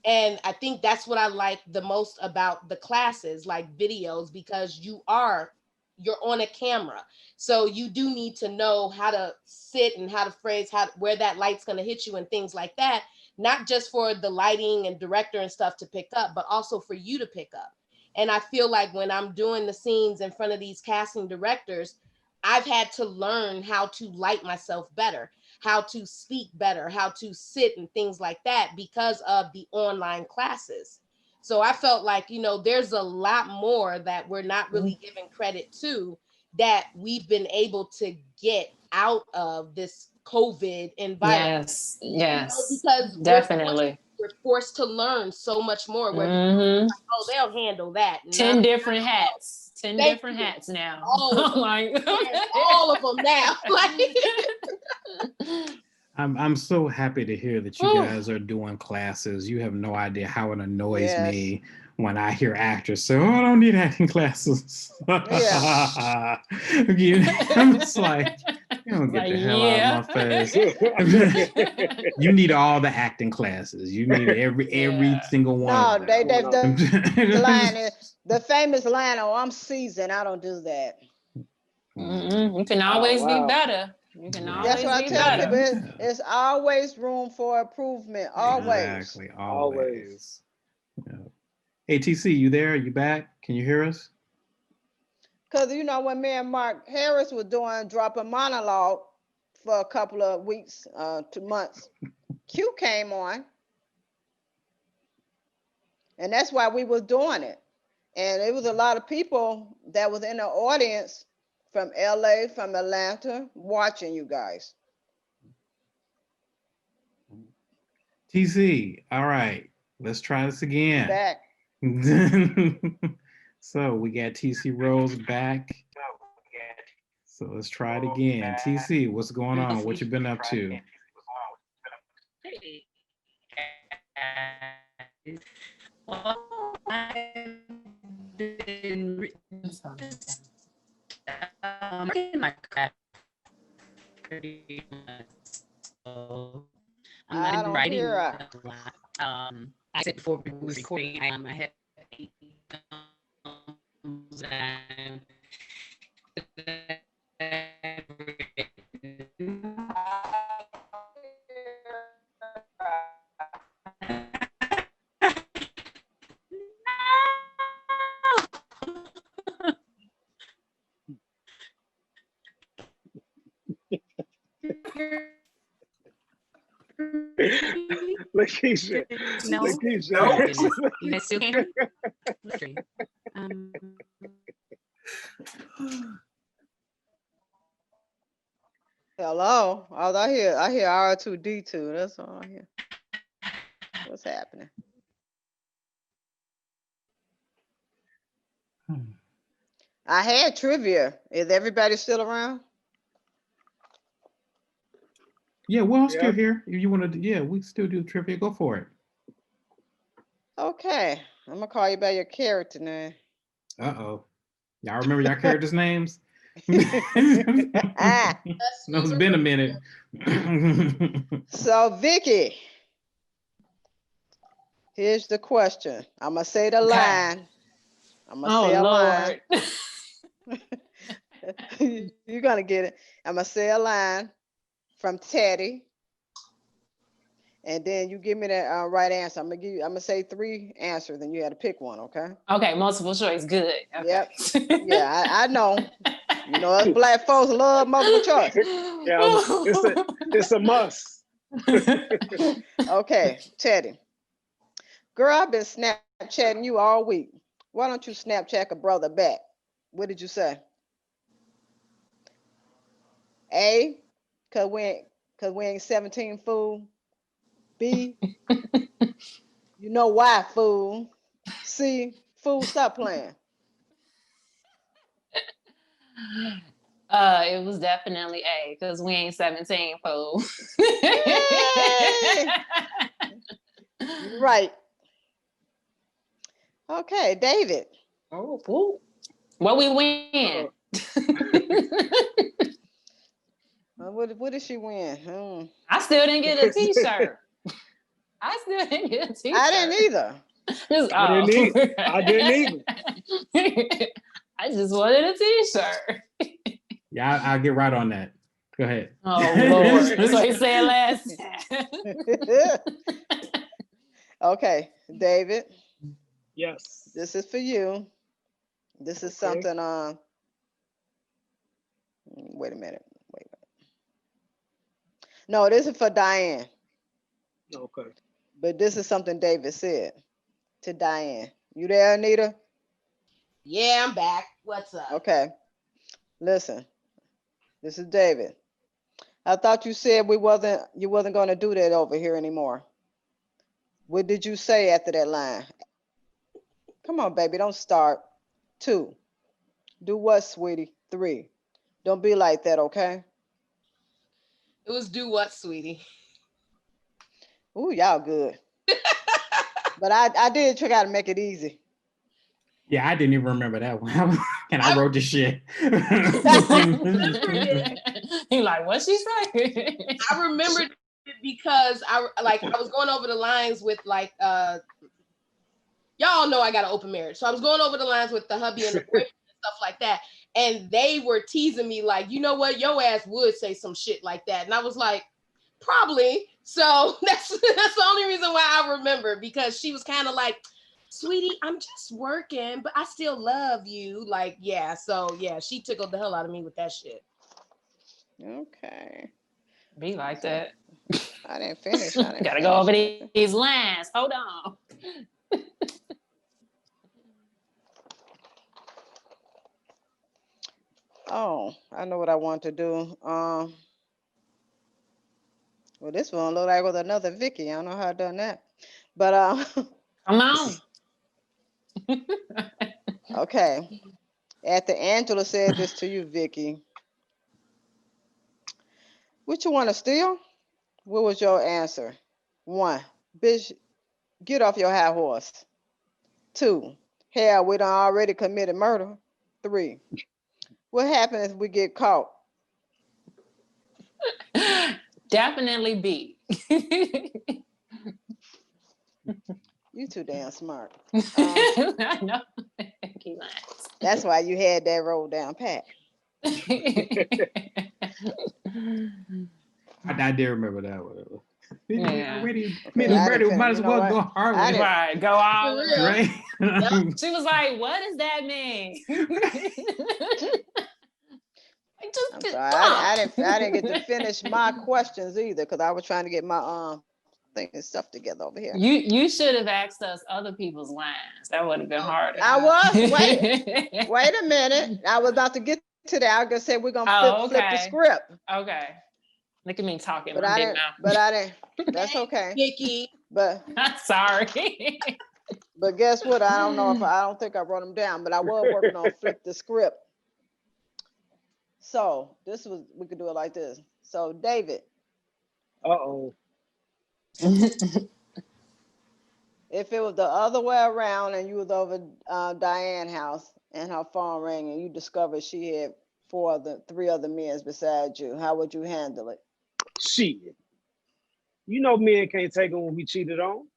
And I think that's what I like the most about the classes, like videos, because you're on a camera. So you do need to know how to sit and how to phrase, where that light's going to hit you and things like that. Not just for the lighting and director and stuff to pick up, but also for you to pick up. And I feel like when I'm doing the scenes in front of these casting directors, I've had to learn how to light myself better, how to speak better, how to sit and things like that because of the online classes. So I felt like, there's a lot more that we're not really giving credit to that we've been able to get out of this COVID environment. Yes, Because definitely. we're forced to learn so much more. Where Mhm. like, oh, they'll handle that. 10 different hats. 10 Thank different you. hats now. All of them. Like All of them now. Like I'm so happy to hear that you Whew. guys are doing classes. You have no idea how it annoys Yes. me when I hear actors say, "Oh, I don't need acting classes." Yeah. I'm just like, you don't get Like, the hell out of my face. You need all the acting classes. You need every Yeah. single one. No, of they them. the line is the famous line, "Oh, I'm seasoned. I don't do that." You can always wow. be better. You can That's always That's what I be tell better. people. Yeah. It's always room for improvement. Always. Exactly. Always. Yeah. Hey, TC, you there? You back? Can you hear us? Because when me and Mark Harris was doing Drop a Monologue for a couple of weeks, 2 months, Q came on. And that's why we was doing it. And it was a lot of people that was in the audience from LA, from Atlanta, watching you guys. TC, all right. Let's try this again. Back. So we got TC Rose back. So let's try it again. TC, what's going on? What you been up to? Well, I've been in my craft pretty much. So I I've been don't writing hear a her. lot. I said before we were recording, I had 8 films and Lakeisha. No, Lakeisha. oh my goodness. You guys still can't hear me? Listening. Hello. All I hear R2D2. That's all I hear. What's happening? I had trivia. Is everybody still around? Yeah, we're all still Yep. here. If you want to, yeah, we still do trivia. Go for it. Okay. I'm gonna call you by your character name. Uh-oh. Y'all remember y'all characters' names? Ah, No, it's been a minute. so Vicky, here's the question. I'm gonna say the Okay. line. I'm gonna say a line. Lord. You're gonna get it. I'm gonna say a line from Teddy, and then you give me the right answer. I'm gonna say 3 answers, and you had to pick one. Okay? Okay, multiple choice. Good. Okay. Yep. Yeah, I know. You know, us black folks love multiple choice. Yeah, it's a must. Okay, Teddy. Girl, I've been Snapchatting you all week. Why don't you Snapchat a brother back? What did you say? A, cause we ain't 17, fool. B, you know why, fool. C, fool, stop playing. It was definitely A, because we ain't 17, fool. Yay! You're right. Okay, David. Oh, fool. What we win? What did she win? I still didn't get a t-shirt. I still didn't get a t-shirt. I didn't either. I didn't either. I just wanted a t-shirt. Yeah, I'll get right on that. Go ahead. Oh, Lord. That's what he said last time. Okay, David. Yes. This is for you. This is something, wait a minute. No, this is for Diane. Okay. But this is something David said to Diane. You there, Anita? Yeah, I'm back. What's up? Okay. Listen, this is David. I thought you said you wasn't gonna do that over here anymore. What did you say after that line? Come on, baby, don't start. 2, do what, sweetie? 3, don't be like that, okay? It was do what, sweetie? Ooh, y'all good. But I did try to make it easy. Yeah, I didn't even remember that one. And I wrote the shit. He like, what she say? I remembered it because I was going over the lines with y'all know I got an open marriage. So I was going over the lines with the hubby and the boyfriend and stuff like that. And they were teasing me like, you know what, your ass would say some shit like that. And I was like, probably. So that's the only reason why I remember, because she was kind of like, sweetie, I'm just working, but I still love you. Like, yeah. So yeah, she tickled the hell out of me with that shit. Okay. Be like that. I didn't finish. Gotta go over these lines. Hold on. Oh, I know what I want to do. Well, this one look like with another Vicky. I don't know how I done that. But Come on. okay. After Angela said this to you, Vicky, what you want to steal? What was your answer? 1, bitch, Get off your high horse. 2, hell, we done already committed murder. 3, what happens if we get caught? Definitely B. You too damn smart. I know. Keep lying. That's why you had that roll down pat. I did remember that one. Yeah. Already Okay, committed I murder, didn't might finish. as You know well what? go hard I with it. didn't- Right, go all For in. real. Right? She was like, what does that mean? I'm sorry, I didn't get to finish my questions either because I was trying to get my thinking stuff together over here. You should have asked us other people's lines. That would have been harder. I was wait a minute. I was about to get to that. I was gonna say we're gonna Oh, flip the okay. script, Okay. Look at me talking. but my I big didn't. mouth. But I didn't. That's okay. Vicky. But Sorry. guess what? I don't think I wrote them down. But I was working on flip the script. So we could do it like this. So David, Uh-oh. if it was the other way around and you was over Diane's house and her phone rang and you discovered she had 3 other men besides you, how would you handle it? Shit. You know men can't take it when we cheated on.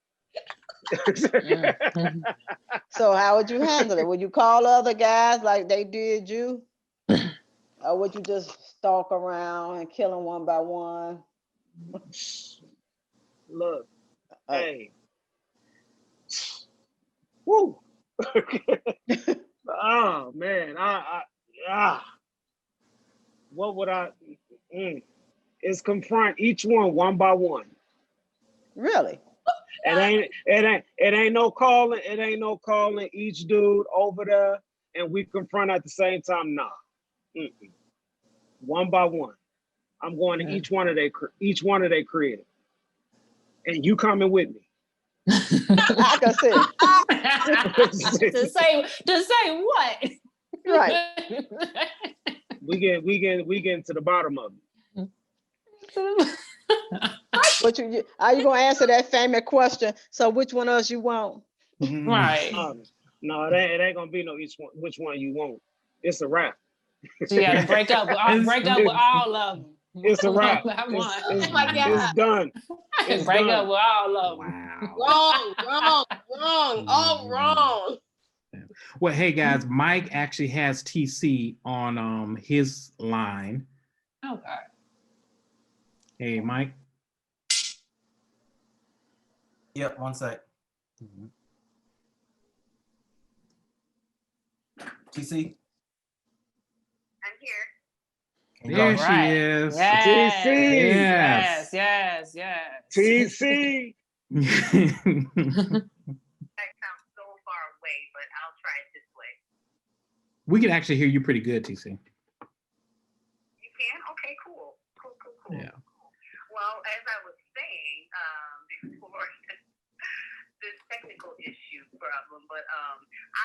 So how would you handle it? Would you call other guys like they did you? Or would you just stalk around and kill them one by one? Look, Uh, hey. Woo. Oh man, what would I is confront each one by one. Really? It ain't no calling. It ain't no calling each dude over there and we confront at the same time. Nah. Mm-mm. One by one. I'm going to each one of their crib. And you coming with me. I can see. to say what? Right. We get to the bottom of it. What are you gonna answer that famous question? So which one else you want? Right. No, it ain't gonna be no which one you want. It's a wrap. So you gotta break up with all of them. It's a wrap. That one. It's Oh my God. It's done. It's break done. up with all of them. Wow. Wrong. All wrong. Well, hey guys, Mike actually has TC on his line. Okay. Hey, Mike. Yep, one sec. TC? I'm here. Can you There go she ahead? is. Yes. TC. Yes. TC. That sounds so far away, but I'll try it this way. We can actually hear you pretty good, TC. You can? Okay, cool. Cool. Yeah. Well, as I was saying before this technical issue problem, but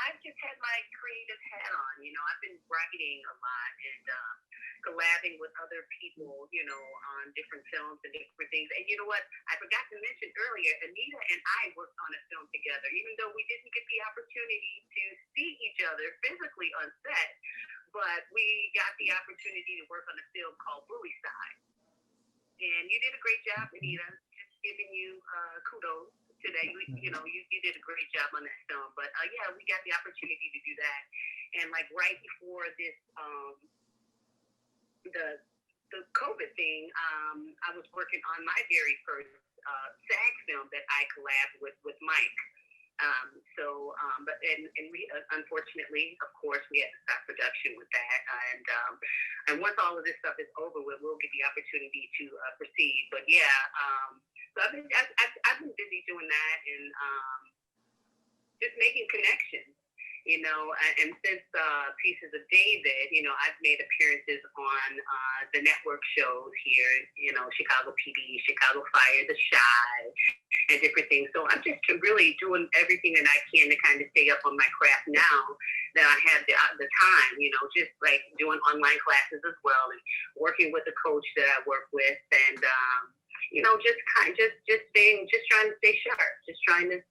I've just had my creative hat on. You know, I've been writing a lot and collabing with other people, you know, on different films and different things. And you know what? I forgot to mention earlier, Anita and I worked on a film together, even though we didn't get the opportunity to see each other physically on set, but we got the opportunity to work on a film called Bully Side. And you did a great job, Anita. Just giving you kudos today. You know, you did a great job on that film. But yeah, we got the opportunity to do that. And like right before this, the COVID thing, I was working on my very first SAG film that I collabed with Mike. But we unfortunately, of course, we had to stop production with that. And once all of this stuff is over with, we'll get the opportunity to proceed. But yeah, so I've been busy doing that and just making connections. You know, and since Pieces of David, you know, I've made appearances on the network shows here, you know, Chicago PD, Chicago Fire, The Chi, and different things. So I'm just really doing everything that I can to kind of stay up on my craft now that I have the time, you know, just like doing online classes as well and working with a coach that I work with and, just trying to stay sharp, just trying to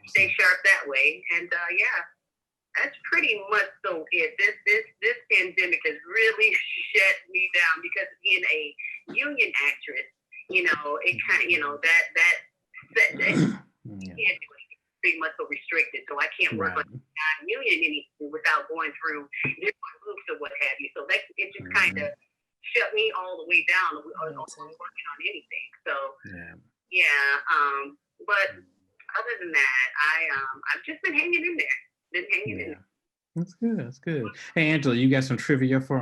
stay sharp that way. And yeah, that's pretty much so it. This pandemic has really shut me down because being a union actress, it kind of, that pretty much so restricted. So I can't work on non-union anything without going through different groups or what have you. So it just kind of shut me all the way down on working on anything. So but other than that, I've just been hanging in there. In there. That's good. That's good. Hey, Angela, you got some trivia for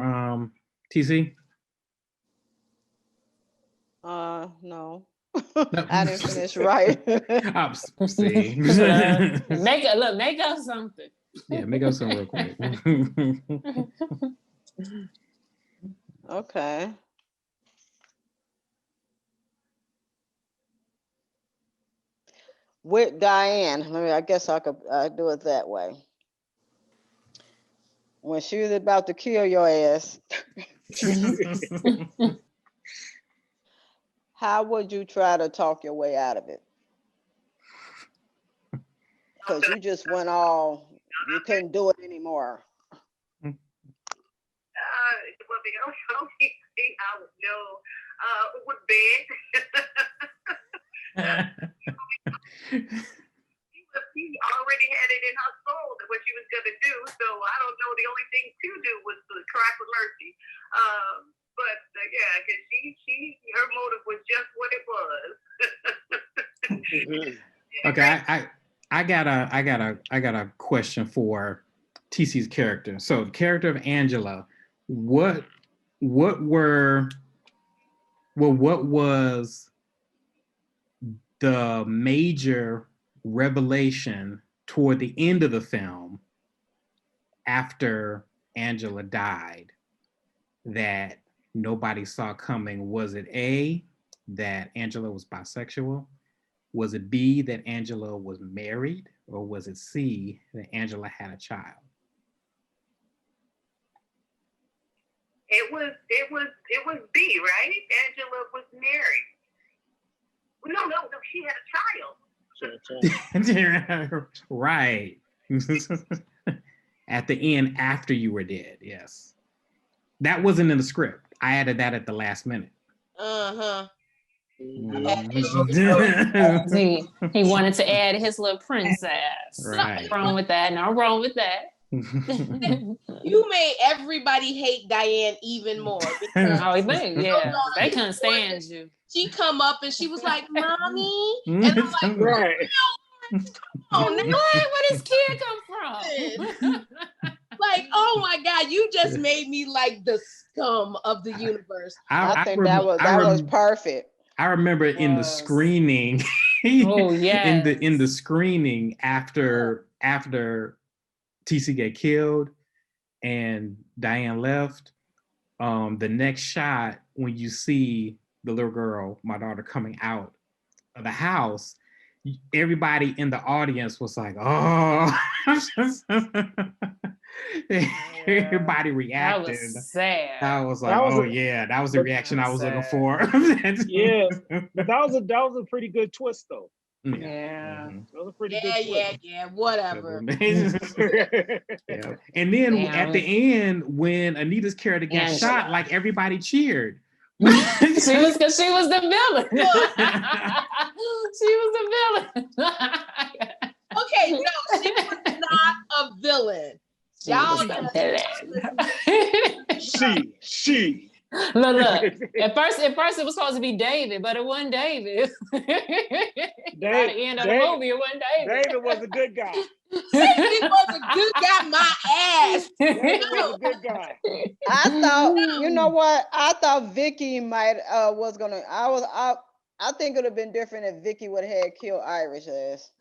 TC? No. I didn't finish right. See. Make up something. Yeah, make up something real quick. Okay. With Diane, I guess I could do it that way. When she was about to kill your ass, how would you try to talk your way out of it? Because you just went you couldn't do it anymore. Well, the only thing I would know would beg. She already had it in her soul that what she was going to do. So I don't know. The only thing to do was to cry for mercy. But yeah, because her motive was just what it was. Okay, I got a question for TC's character. So the character of Angela, what was the major revelation toward the end of the film after Angela died that nobody saw coming? Was it A, that Angela was bisexual? Was it B, that Angela was married? Or was it C, that Angela had a child? It was B, right? Angela was married. No, she had a child. Right. At the end, after you were dead, yes. That wasn't in the script. I added that at the last minute. He wanted to add his little princess. Right. Nothing wrong with that. No wrong with that. You made everybody hate Diane even more. Oh, they couldn't stand you. She come up and she was like, "Mommy," and I'm like, right. Oh, no, where this kid come from? Like, oh my God, you just made me like the scum of the universe. I think that was perfect. I remember in the screening. Oh yeah. In the screening after TC get killed and Diane left, the next shot when you see the little girl, my daughter, coming out of the house, everybody in the audience was like, "Oh." Everybody reacted. That was sad. I was like, that was the reaction I was looking for. Yeah, but that was a pretty good twist, though. Yeah. That was a pretty good twist. Yeah, whatever. Yeah. And then at the end, when Anita's character got shot, like everybody cheered. She was the villain. She was the villain. Okay, no, she was not a villain. Y'all she. Look. At first it was supposed to be David, but it wasn't David. By the end of the movie, it wasn't David. David was a good guy. David was a good guy, my ass. David was a good guy. I thought, you know what? I thought Vicky was gonna. I think it would have been different if Vicky would have had killed Irish ass.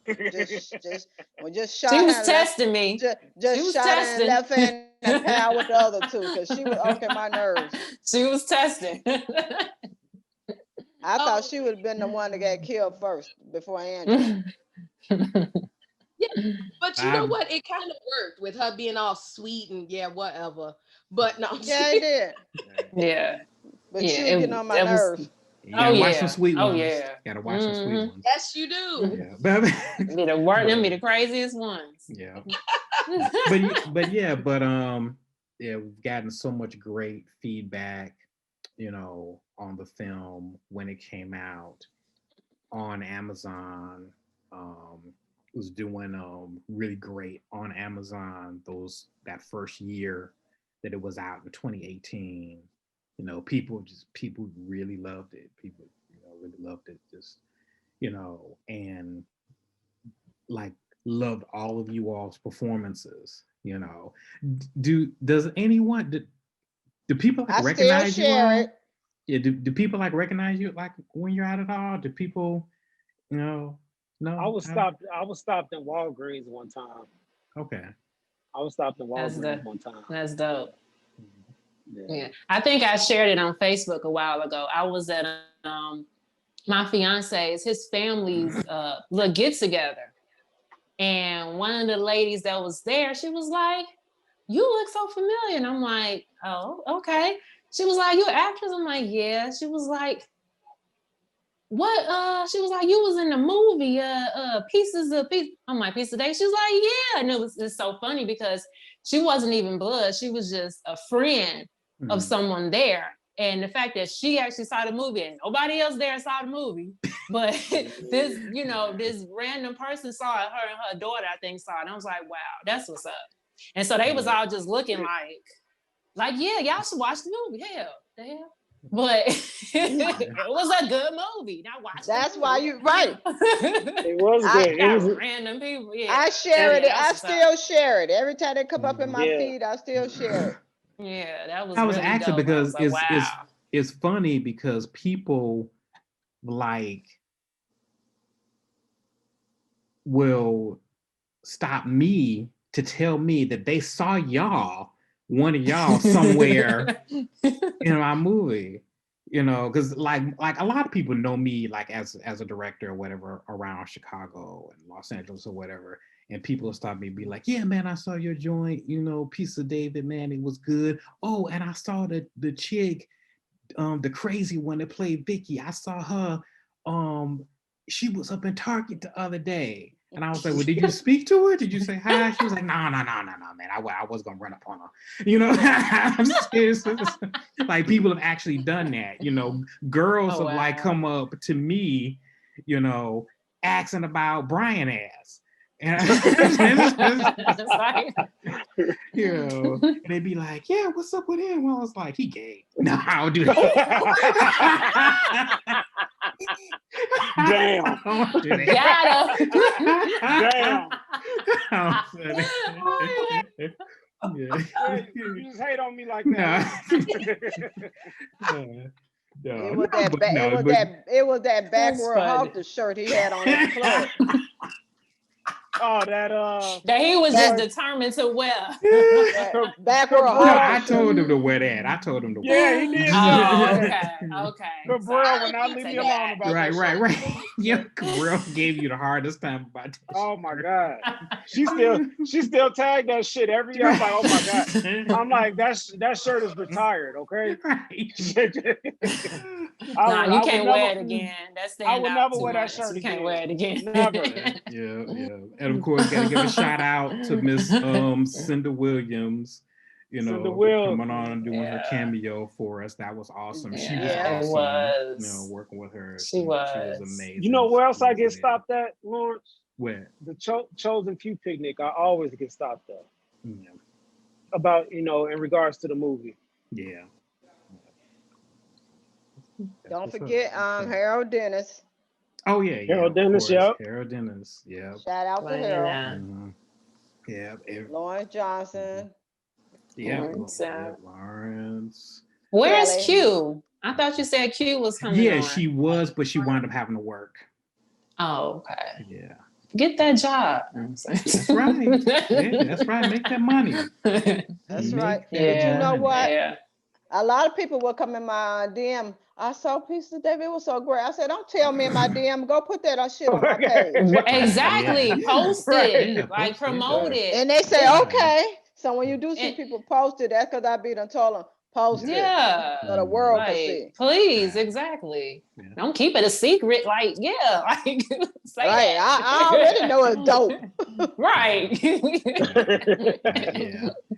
Just shot. She was testing me. Just shot her in left hand and power with the other two because she was okay my nerves. She was testing. I thought she would have been the one that got killed first before Angela. Yeah, but you know what? It kind of worked with her being all sweet and whatever. But no, yeah, it did. Yeah, but she was getting on my nerves. You gotta Oh, watch yeah. some sweet Oh, ones. yeah. Gotta watch some sweet Mhm. ones. Yes, you do. Yeah, but Be the worst, them be the craziest ones. yeah, yeah, we've gotten so much great feedback, on the film when it came out on Amazon. It was doing really great on Amazon that first year that it was out in 2018. People really loved it. People, really loved it. Just, and like loved all of you all's performances. Does anyone do people like I still recognize you share all? it. Yeah, do people like recognize you like when you're out at all? Do people, no? I was stopped in Walgreens one time. Okay. I was stopped in That's Walgreens the- one time. That's dope. Yeah. Yeah, I think I shared it on Facebook a while ago. I was at my fiance's, his family's little get together, and one of the ladies that was there, she was like, "You look so familiar," and I'm like, "Oh, okay." She was like, "You an actress?" I'm like, "Yeah." She was like, "What?" She was like, "You was in the movie, Pieces of Peace." I'm like, "Piece of Day?" She was like, "Yeah," and it's so funny because she wasn't even blood. She was just a friend of someone there. And the fact that she actually saw the movie and nobody else there saw the movie, but this random person saw it, her and her daughter, I think, saw it. And I was like, wow, that's what's up. And so they was all just looking like, yeah, y'all should watch the movie. Hell, the hell. But it was a good movie. Now watch. That's why you right. It was good. It was random people. Yeah. I share it. that's I what's up. still share it. Every time they come up in my Yeah. feed, I still share it. Yeah, that was I was really asking dope. I because was like, wow. it's funny because people will stop me to tell me that they saw one of y'all somewhere in my movie, because like a lot of people know me like as a director or whatever around Chicago and Los Angeles or whatever. And people will stop me and be like, yeah, man, I saw your joint, Piece of David, man, it was good. Oh, and I saw the chick, the crazy one that played Vicky. I saw her, she was up in Target the other day. And I was like, well, did you speak to her? Did you say hi? She was like, no, man, I was gonna run up on her. I'm serious. Like people have actually done that, girls have like come up to me, asking about Brian ass. And they'd be like, yeah, what's up with him? Well, I was like, he gay. No, I'll do that. damn. Got him. Damn. You just hate on me like that. It was that backward halter shirt he had on his clothes. Oh, that he was just determined to wear. Backward No, halter. I told him to wear that. I told him to wear Yeah, he did. Okay. Cabral will not leave me alone about that. Right. Yeah, Cabral gave you the hardest time about that. Oh my God. She still tagged that shit every year. I'm like, oh my God. I'm like, that shirt is retired, okay? Nah, you can't wear it again. That's I would never wear that shirt You again. can't wear it again. Never. Yeah. And of course, gotta give a shout out to Miss Cinda Williams, Cinda for Will. coming on and doing her cameo for us. That was awesome. She was Yeah, it awesome. was. Working with her. She was. amazing. You know where else I get She was stopped at, Lawrence? amazing. Where? The Chosen Few picnic. I always get stopped at Yeah. about, in regards to the movie. Yeah. Don't forget Harold Dennis. Oh yeah. Harold of Dennis, course. yep. Harold Dennis. Yeah. Shout out to Harold. Mhm. Yeah. Lawrence Johnson. Yeah. Lawrence, Lawrence. Where's Kelly. Q? I thought you said Q was coming Yeah, on. she was, but she wound up having to work. Oh, okay. Yeah. Get that job. That's right. Yeah, that's right. Make that money. That's Make right. that But you know money. what? Yeah. A lot of people will come in my DM. I saw Piece of David. It was so great. I said, don't tell me in my DM. Go put that shit on my page. Exactly. Yeah. Post it. Yeah, Like post it. promote it. And they say, Yeah. okay. So when you do see And- people post it, that's because I be done told them, Post it Yeah. so the world can Like, see. please, Yeah. exactly. Yeah. Don't keep it a secret. Like, yeah, like say Right. that. I already know it's dope. Right. Yeah.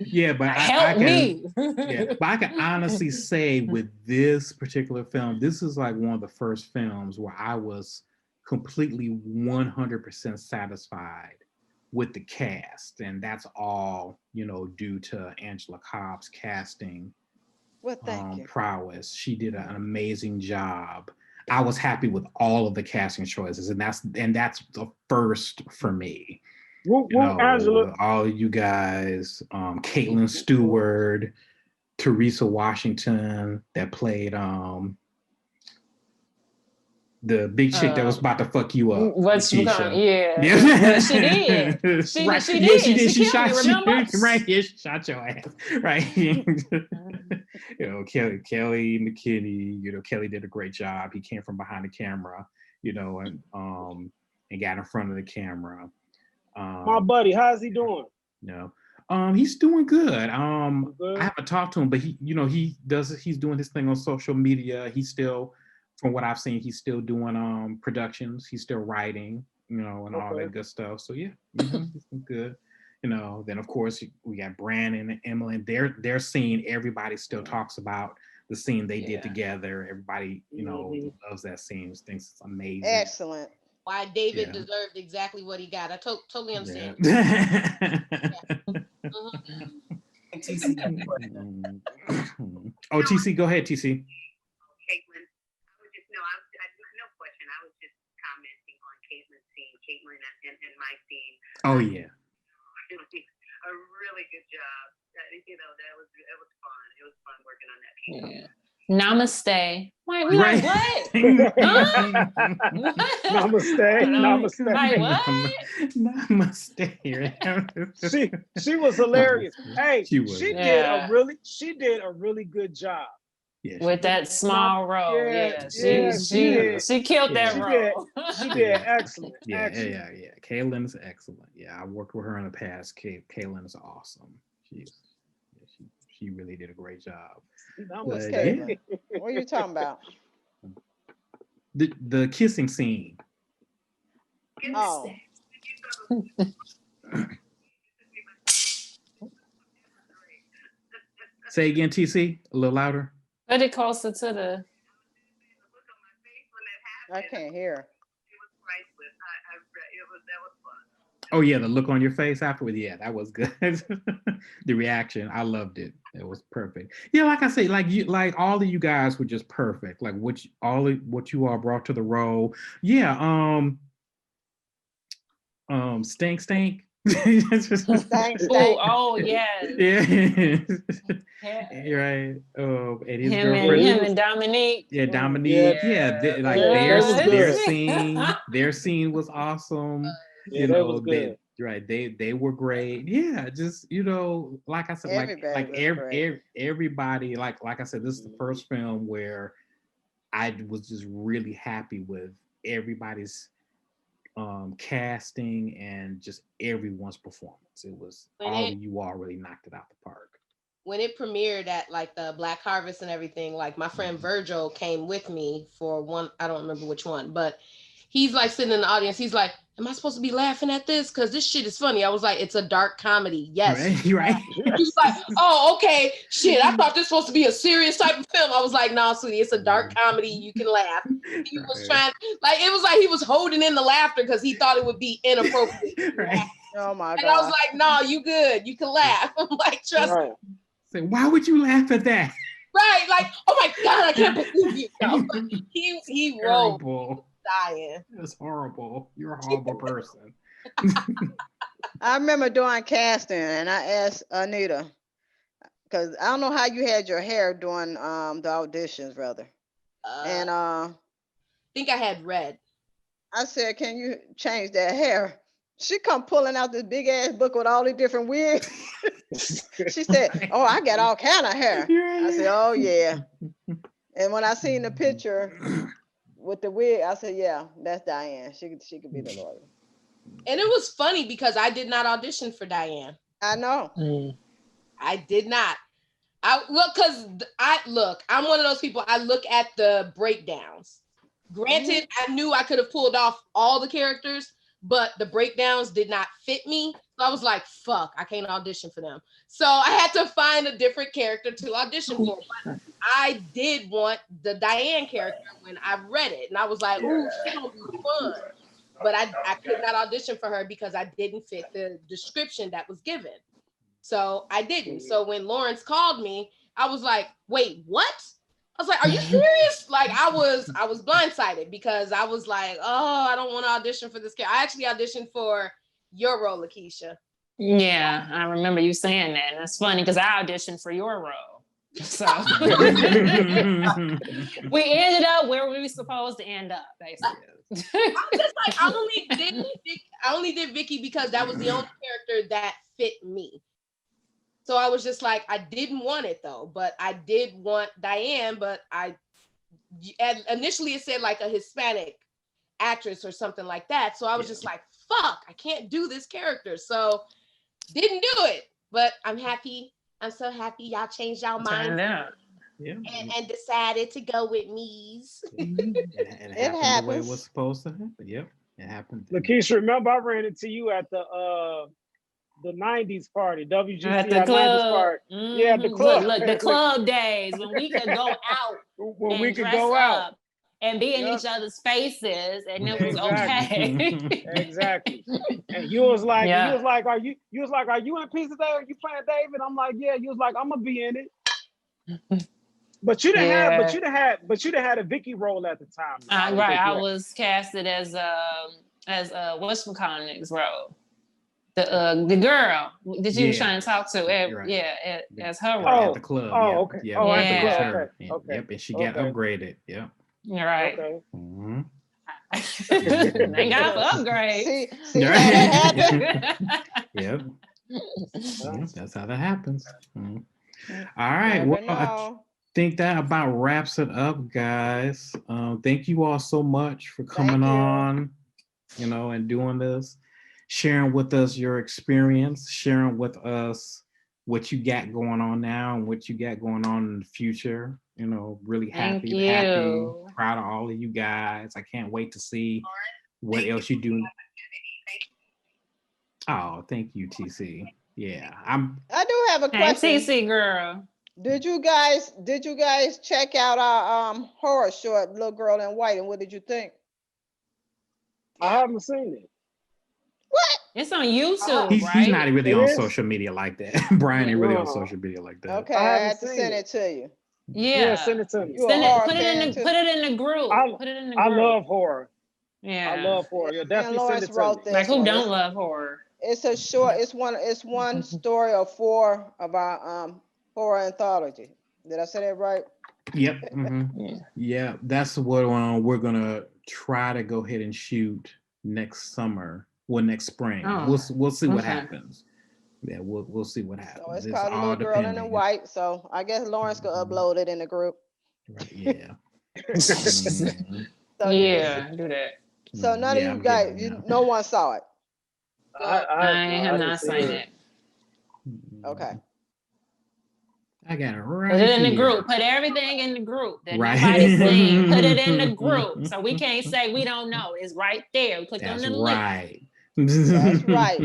Yeah, but I Help can me. yeah, but I can honestly say with this particular film, this is like one of the first films where I was completely 100% satisfied with the cast, and that's all, due to Angela Cobb's casting Well, thank you. prowess. She did an amazing job. I was happy with all of the casting choices, and that's the first for me. Woo, woo, Angela. All of you guys, Caitlin Stewart, Teresa Washington that played the big chick that was about to fuck you up. What's Keisha. yeah. Yeah. She did. Right. She Yeah, did. she did. She killed shot me, you. remember? Right. Yeah, she shot your ass. Right. Kelly McKinney, Kelly did a great job. He came from behind the camera, and got in front of the camera. My buddy, how's he doing? He's doing good. Good? I haven't talked to him, but he's doing his thing on social media. He's still, from what I've seen, he's still doing productions. He's still writing, and all that good stuff. So yeah, he's been good. Then of course we got Brandon and Emily. Their scene, everybody still talks about the scene they did together. Everybody, loves that scene, thinks it's amazing. Excellent. Why David deserved exactly what he got. I totally understand. Yeah. Oh, TC, go ahead, TC. Caitlin, no question. I was just commenting on Caitlin's scene, Caitlin and my scene. Oh yeah. A really good job. It was fun. It was fun working on that piece. Yeah. Namaste. Wait, we Right. like what? Huh? Namaste. Like what? Namaste. She was hilarious. Hey, She was. she Yeah. did a really good job. Yeah, With that small role. Yeah, She killed that She role. She did excellent. yeah. Excellent. Caitlin's excellent. Yeah, I worked with her in the past. Caitlin is awesome. She really did a great job. That was But, Caitlin. What are you talking about? The kissing scene. Oh, Say again, TC. A little louder. Put it closer to the. I can't hear. That was fun. Oh yeah, the look on your face afterwards. Yeah, that was good. The reaction, I loved it. It was perfect. Yeah, like I say, like all of you guys were just perfect. Like what you all brought to the role. Yeah. Stink. Thanks. Oh yes. Yeah. Right. And his girlfriend. Him and Dominique. Yeah, Dominique. Yeah, their scene was awesome. Yeah, that was good. They were great. Yeah, just like I said, everybody, like I said, this is the first film where I was just really happy with everybody's casting and just everyone's performance. It was all of you all really knocked it out the park. When it premiered at like the Black Harvest and everything, like my friend Virgil came with me for one, I don't remember which one, but he's like sitting in the audience. He's like, am I supposed to be laughing at this? Because this shit is funny. I was like, it's a dark comedy. Yes. Right. He's like, oh, okay. Shit, I thought this was supposed to be a serious type of film. I was like, no, sweetie, it's a dark comedy. You can laugh. He was trying, like, it was like he was holding in the laughter because he thought it would be inappropriate. Right. Oh my God. And I was like, no, you good. You can laugh. I'm like, trust me. So why would you laugh at that? Right. Like, oh my God, I can't believe you. No, he rolled. Terrible. Dying. It's horrible. You're a horrible person. I remember doing casting and I asked Anita, because I don't know how you had your hair during the auditions, brother. And I think I had red. I said, can you change that hair? She come pulling out this big ass book with all these different wigs. She said, oh, I got all kind of hair. I said, oh yeah. And when I seen the picture with the wig, I said, yeah, that's Diane. She could be the lawyer. And it was funny because I did not audition for Diane. I know. I did not. I'm one of those people. I look at the breakdowns. Granted, I knew I could have pulled off all the characters, but the breakdowns did not fit me. So I was like, fuck, I can't audition for them. So I had to find a different character to audition for. But I did want the Diane character when I read it. And I was like, ooh, she's gonna be fun. But I could not audition for her because I didn't fit the description that was given. So I didn't. So when Lawrence called me, I was like, wait, what? I was like, are you serious? Like I was blindsided because I was like, oh, I don't want to audition for this character. I actually auditioned for your role, Lakeisha. Yeah, I remember you saying that. And it's funny because I auditioned for your role. So we ended up where we were supposed to end up, basically. I'm just like, I only did Vicky because that was the only character that fit me. So I was just like, I didn't want it though, but I did want Diane, but initially it said like a Hispanic actress or something like that. So I was just like, fuck, I can't do this character. So didn't do it, but I'm happy. I'm so happy y'all changed y'all mind and decided to go with me's. And it happened the way it was supposed to happen. Yep, it happened. Lakeisha, remember I ran into you at the 90s party, WGC at the 90s club. party. Yeah, at the club. Look, the club days when we could go out when we could go out and be in each other's faces, and it was okay. Exactly. And you was like, are you in Pizza Day? Are you playing David? I'm like, yeah. You was like, I'm gonna be in it. But you didn't had a Vicky role at the time. Right, I was casted as whatchamacallit's role. The girl that you was trying to talk to, as her role. At the club. Oh, okay. Yeah. Oh, at the club. Okay. Yep, and she got upgraded. Yep. Right. Okay. Mm-hmm. They got to upgrade. See how that happened? Yep. That's how that happens. Mm-hmm. All right. Well, I think that about wraps it up, guys. Thank you all so much for coming on, and doing this, sharing with us your experience, sharing with us what you got going on now and what you got going on in the future. Really happy, proud of all of you guys. I can't wait to see what else you do. Oh, thank you, TC. Yeah, I do have a question. Hey, TC girl. Did you guys check out our horror short, Little Girl in White, and what did you think? I haven't seen it. What? It's on YouTube, he's right? not really on social media like that. Brian ain't really on social media like that. Okay, I had to send it to you. Yeah, send it to me. Put it in the group. Put it in the group. I love horror. Yeah, I love horror. Yeah, definitely send it to me. Like who don't love horror? It's a short. It's one story of 4 of our horror anthology. Did I say that right? Yep. Mm-hmm. Yeah, that's what we're gonna try to go ahead and shoot next summer. Well, next spring. We'll see what happens. Yeah, we'll see what happens. So it's called Little Girl in White. So I guess Lawrence could upload it in the group. Right, yeah. Mm-hmm. So, do that. So none of you guys, no one saw it. I have not seen it. Okay. I got it right. Put it in the here. group. Put everything in the group that Right. nobody's seen. Put it in the group. So we can't say we don't know. It's right there. Click on the right. link. That's right.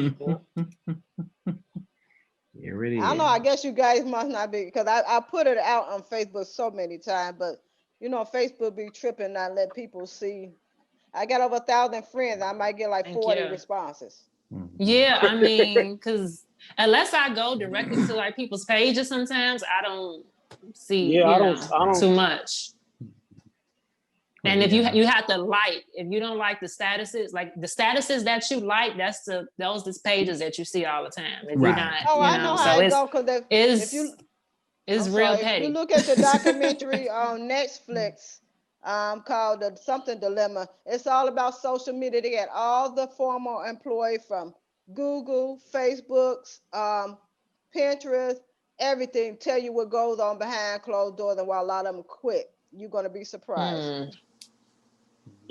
Here it is. I don't know. I guess you guys must not be, because I put it out on Facebook so many times, but Facebook be tripping, not let people see. I got over 1,000 friends. I might get like 40 responses. Yeah, I mean, because unless I go directly to like people's pages, sometimes I don't see I don't too much. And if you have to like, if you don't like the statuses, that you like, that's those pages that you see all the time. If you're not, I know how it goes, because it's real petty. If you look at the documentary on Netflix called the Something Dilemma, it's all about social media. They got all the former employees from Google, Facebook, Pinterest, everything, tell you what goes on behind closed doors, and while a lot of them quit. You're going to be surprised.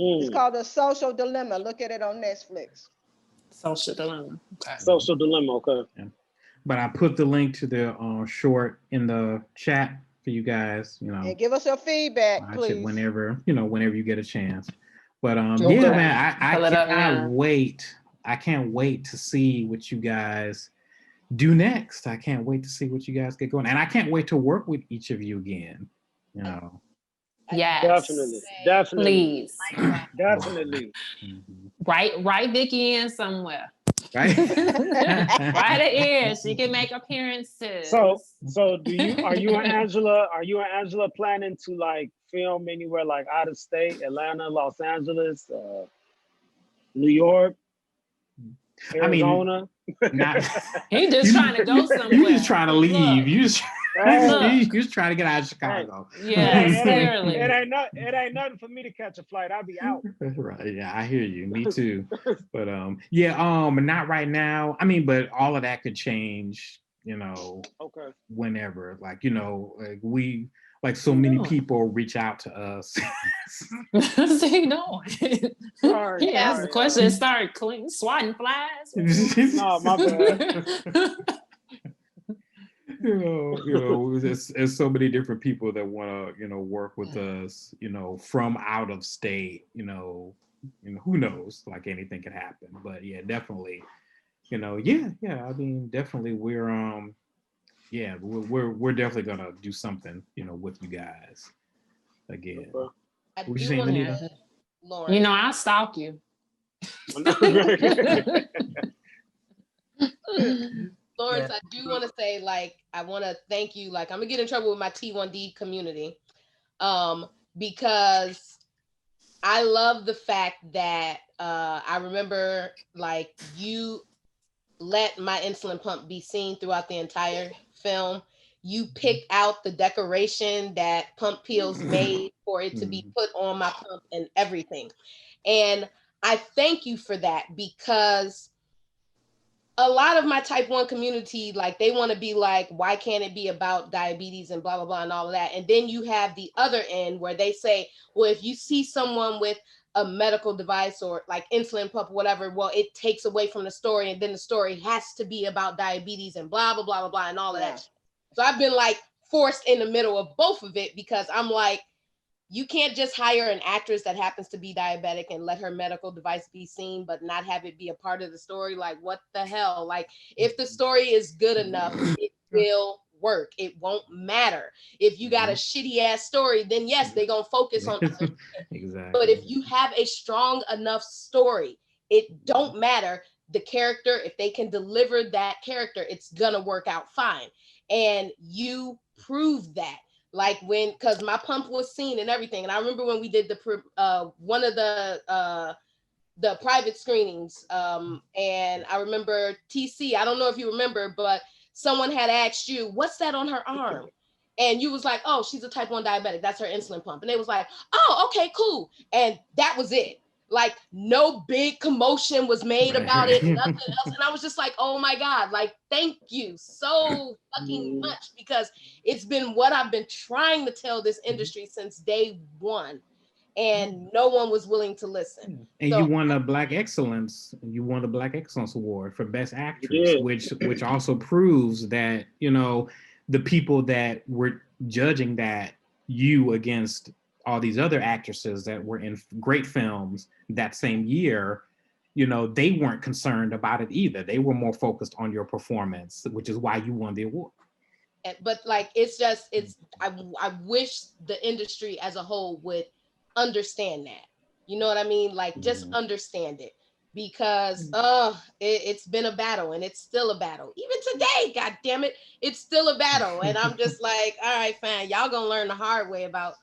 It's called The Social Dilemma. Look at it on Netflix. Social Dilemma. Okay. Social Dilemma, okay. Yeah. but I put the link to the short in the chat for you guys. You know, And give us your feedback, watch it please. whenever you get a chance. But Okay. yeah, man, I Pull it up cannot now. wait. I can't wait to see what you guys do next. I can't wait to see what you guys get going, and I can't wait to work with each of you again. You know, Yes. Definitely, definitely, Please. definitely. Mhm. Write Vicky in somewhere. Right? Write her in. She can make appearances. So are you and Angela planning to like film anywhere like out of state, Atlanta, Los Angeles, New York, I mean, Arizona? not. He just trying to go somewhere. You just trying to Look. leave. You just Hey, you just trying to get out of Chicago. Yes, hey, clearly. it ain't nothing for me to catch a flight. I'll be out. Right. Yeah, I hear you. Me too. But not right now. I mean, but all of that could change, Okay. whenever. Like, like so many people reach out to us. See, no. Sorry, He asked the sorry, question and started swatting flies. No, my bad. There's so many different people that want to, work with us, from out of state, who knows, like anything could happen. But yeah, definitely, I mean, definitely we're definitely gonna do something, with you guys again. I What you do saying, want Anita? to, Lauren. You know, I stalk you. Lawrence, I do want to say, like, I want to thank you. Like, I'm gonna get in trouble with my T1D community, because I love the fact that I remember, like, you let my insulin pump be seen throughout the entire film. You picked out the decoration that Pump Peels made for it to be put on my pump and everything. And I thank you for that, because a lot of my type 1 community, like, they want to be like, why can't it be about diabetes and blah, blah, blah, and all of that. And then you have the other end where they say, well, if you see someone with a medical device or like insulin pump or whatever, well, it takes away from the story. And then the story has to be about diabetes and blah, blah, blah, blah, blah, and all of that. So I've been like forced in the middle of both of it, because I'm like, you can't just hire an actress that happens to be diabetic and let her medical device be seen, but not have it be a part of the story. Like, what the hell? Like, if the story is good enough, it will work. It won't matter. If you got a shitty ass story, then yes, they're going to focus on other shit. Exactly. But if you have a strong enough story, it don't matter the character. If they can deliver that character, it's going to work out fine. And you proved that. Like, because my pump was seen and everything. And I remember when we did one of the private screenings, and I remember TC, I don't know if you remember, but someone had asked you, what's that on her arm? And you was like, oh, she's a type 1 diabetic. That's her insulin pump. And they was like, oh, okay, cool. And that was it. Like, no big commotion was made about it, nothing else. And I was just like, oh my God, like, thank you so fucking much, because it's been what I've been trying to tell this industry since day one, and no one was willing to listen. And So, you won a Black Excellence. You won the Black Excellence Award for Best Actress, which also proves that, the people that were judging that you against all these other actresses that were in great films that same year, they weren't concerned about it either. They were more focused on your performance, which is why you won the award. but like, I wish the industry as a whole would understand that. You know what I mean? Like, just understand it, because it's been a battle, and it's still a battle. Even today, God damn it, it's still a battle. And I'm just like, all right, fine, y'all gonna learn the hard way about,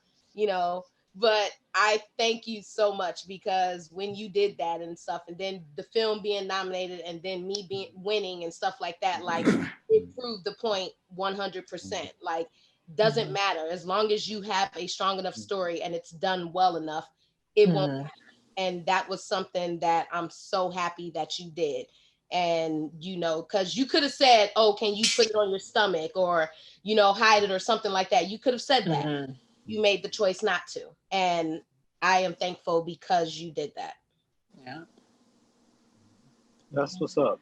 but I thank you so much, because when you did that and stuff, and then the film being nominated, and then me being winning and stuff like that, like, it proved the point 100%. Like, doesn't matter, as long as you have a strong enough story and it's done well enough, it won't matter. And that was something that I'm so happy that you did. And, because you could have said, oh, can you put it on your stomach, or, hide it or something like that. You could have said that. You made the choice not to. And I am thankful because you did that. Yeah. That's what's up.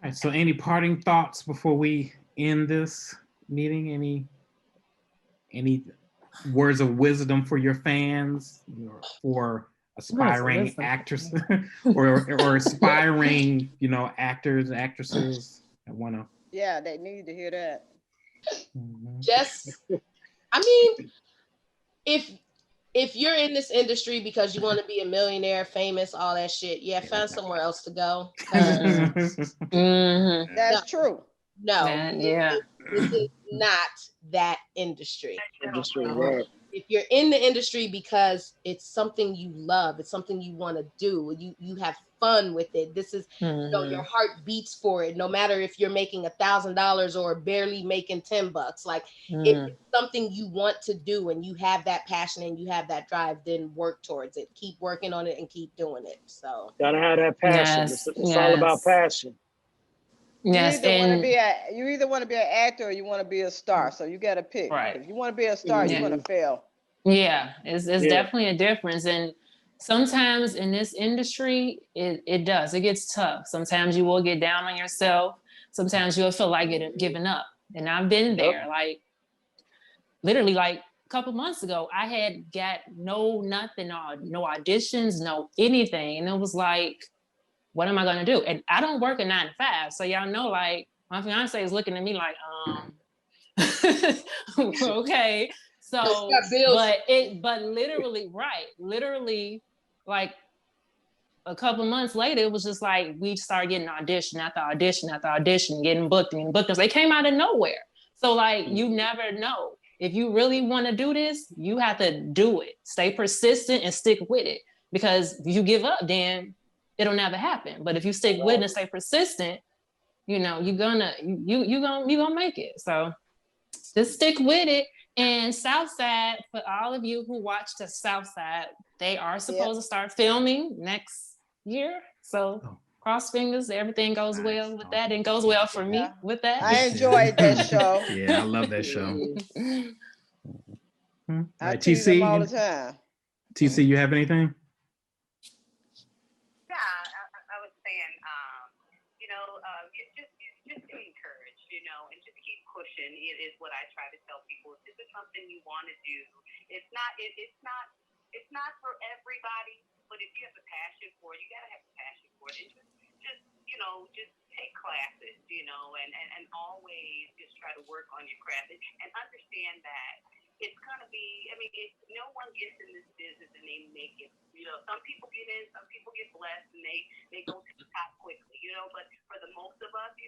right, so any parting thoughts before we end this meeting? Any words of wisdom for your fans or for aspiring wisdom. actors or aspiring, actors, actresses that want to? Yeah, they need to hear that. Just, I mean, if you're in this industry because you want to be a millionaire, famous, all that shit, yeah, find somewhere else to go. 'Cause Mhm. That's true. no, Yeah. this is not that industry. Industry, right. If you're in the industry because it's something you love, it's something you want to do, you have fun with it. This is, your heart beats for it. No matter if you're making $1,000 or barely making $10, like if it's something you want to do and you have that passion and you have that drive, then work towards it. Keep working on it and keep doing it. So Gotta have that passion. Yes, It's all about yes. passion. Yes, you either want to and be you either want to be an actor or you want to be a star. So you got to pick. Right. If you want to be a star, you're Yeah. going to fail. yeah, it's Yeah. definitely a difference. And sometimes in this industry, it does. It gets tough. Sometimes you will get down on yourself. Sometimes you'll feel like giving up. And I've been there. Like literally, like a couple months ago, I had got nothing, no auditions, no anything, and it was like, what am I gonna do? And I don't work a 9 to 5, so y'all know, like my fiance is looking at me like, okay. So, got bills. but literally, like a couple months later, it was just like we started getting audition after audition after audition, getting booked and booked. They came out of nowhere. So like you never know. If you really want to do this, you have to do it. Stay persistent and stick with it. Because if you give up, then it'll never happen. But if you stick with it and stay persistent, you're gonna make it. So just stick with it. And Southside, for all of you who watch the Southside, they are supposed to start filming next year. So cross fingers, everything goes well with that, and goes well for me with that. I enjoyed that show. Yeah, I love that show. I Right, tease them TC, all the time. TC, you have anything? Yeah, I was saying, just be encouraged, and just keep pushing. It is what I try to tell people. If this is something you want to do, it's not for everybody. But if you have a passion for it, you gotta have a passion for it. And just take classes, and always just try to work on your craft and understand that it's gonna be. I mean, no one gets in this business and they make it. Some people get in, some people get blessed, and they go to the top quickly. But for the most of us, we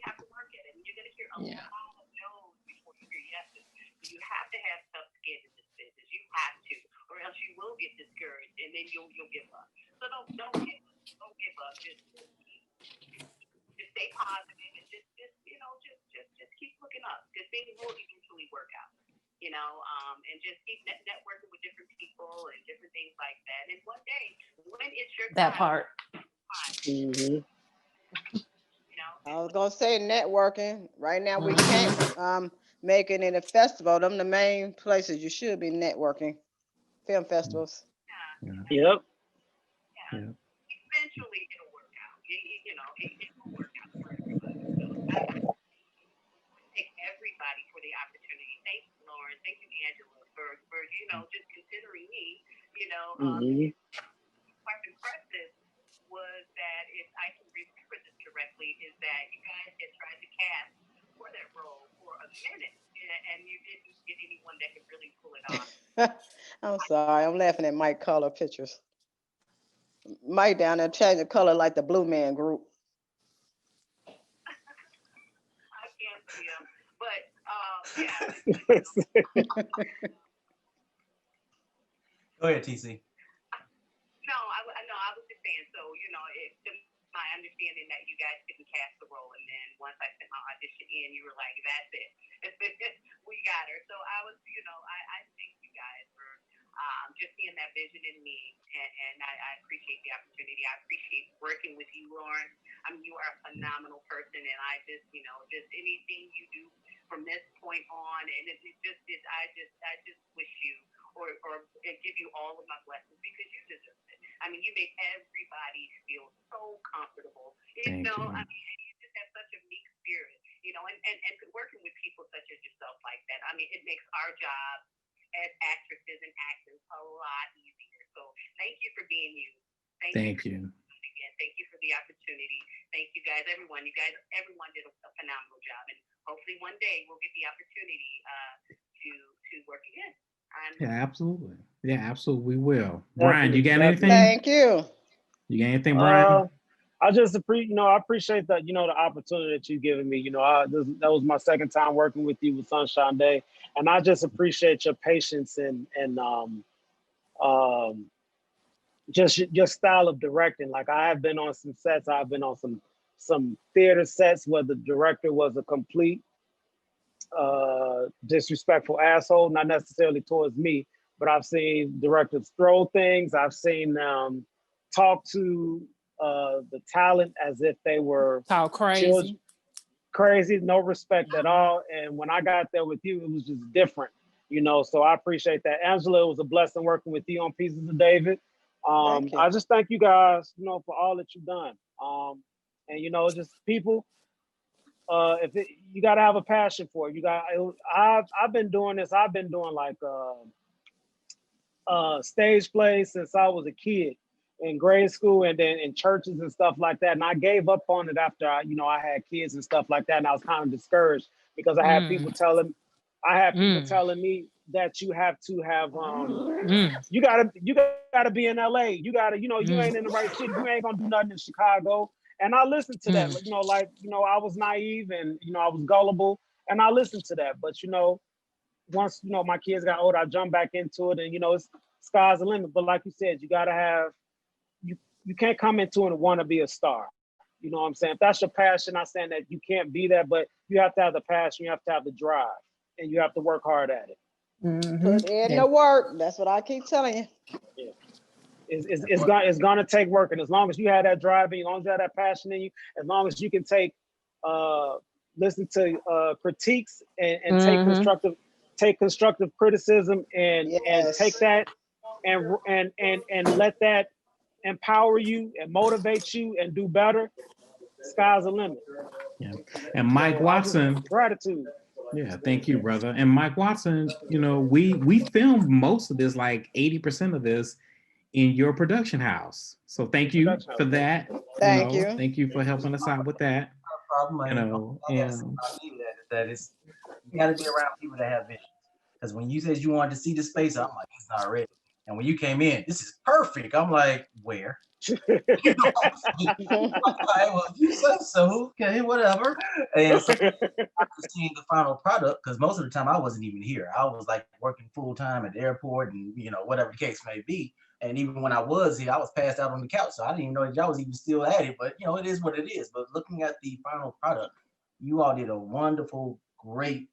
have to work at it. And you're gonna hear a lot of no's before you hear yeses. So you have to have tough skin in this business. You have to, or else you will get discouraged, and then you'll give up. So don't give up. Just stay positive and just keep looking up, because things will eventually work out. And just keep networking with different people and different things like that. And one day, when it's your That time, part. I was gonna say networking. Right now we can't make it in a festival. Them the main places you should be networking. Film festivals. Yep. Eventually it'll work out. It will work out for everybody. So I thank everybody for the opportunity. Thank you, Lauren. Thank you, Angela, for just considering me. What's impressive was that, if I can remember this correctly, is that you guys had tried to cast for that role for a minute, and you didn't get anyone that could really pull it off. I'm sorry. I'm laughing at Mike color pictures. Mike down there changing the color like the Blue Man Group. I can't see him, but yeah. Go ahead, TC. No, I was just saying. So it's my understanding that you guys didn't cast the role, and then once I sent my audition in, you were like, "That's it, we got her." So I was, I thank you guys for just seeing that vision in me, and I appreciate the opportunity. I appreciate working with you, Lauren. I mean, you are a phenomenal person, and I just, just anything you do from this point on, and I just wish you or give you all of my blessings, because you deserve it. I mean, you make everybody feel so comfortable. Thank you. I mean, you just and working with people such as yourself like that, I mean, it makes our job as actresses and actors a lot easier. So thank you for being you. Thank you. Again, thank you for the opportunity. Thank you guys, everyone. Everyone did a phenomenal job, and hopefully one day we'll get the opportunity to work again. Yeah, absolutely. Yeah, absolutely. We will. Brian, you got anything? Thank you. You got anything, Brian? I just I appreciate that, the opportunity that you've given me. That was my second time working with you with Sunshine Day, and I just appreciate your patience and just your style of directing. Like, I have been on some sets. I've been on some theater sets where the director was a complete disrespectful asshole, not necessarily towards me, but I've seen directors throw things. I've seen them talk to the talent as if they were crazy. children. Crazy, no respect at all. And when I got there with you, it was just different, so I appreciate that. Angela, it was a blessing working with you on Pieces of David. I just thank you guys, for all that you've done. And just people, you got to have a passion for it. I've been doing this. I've been doing like stage plays since I was a kid in grade school, and then in churches and stuff like that. And I gave up on it after I had kids and stuff like that. And I was kind of discouraged because I had people telling me that you have to have you gotta be in LA. You gotta, you ain't in the right shit. You ain't gonna do nothing in Chicago. And I listened to that. I was naive and I was gullible, and I listened to that. But once my kids got older, I jumped back into it, and it's sky's the limit. But like you said, you gotta have you can't come into it and want to be a star. You know what I'm saying? If that's your passion, I'm saying that you can't be that, but you have to have the passion, you have to have the drive, and you have to work hard at it. Put in the work. That's what I keep telling you. Yeah. It's gonna take work, and as long as you have that drive in you, as long as you have that passion in you, as long as you can listen to critiques and take constructive criticism and take that and let that empower you and motivate you and do better, sky's the limit. Yeah. And Mike Watson, gratitude. Yeah, thank you, brother. And Mike Watson, we filmed most of this, like 80% of this, in your production house. So thank you for that. Thank you. Thank you for helping us out with that. That is, you got to be around people that have vision. Because when you said you wanted to see the space, I'm like, it's not ready. And when you came in, this is perfect. I'm like, where? Well, you said so. Okay, whatever. And so after seeing the final product, because most of the time I wasn't even here. I was like working full time at the airport, and whatever the case may be. And even when I was here, I was passed out on the couch, so I didn't even know that y'all was even still at it. But it is what it is. But looking at the final product, you all did a wonderful, great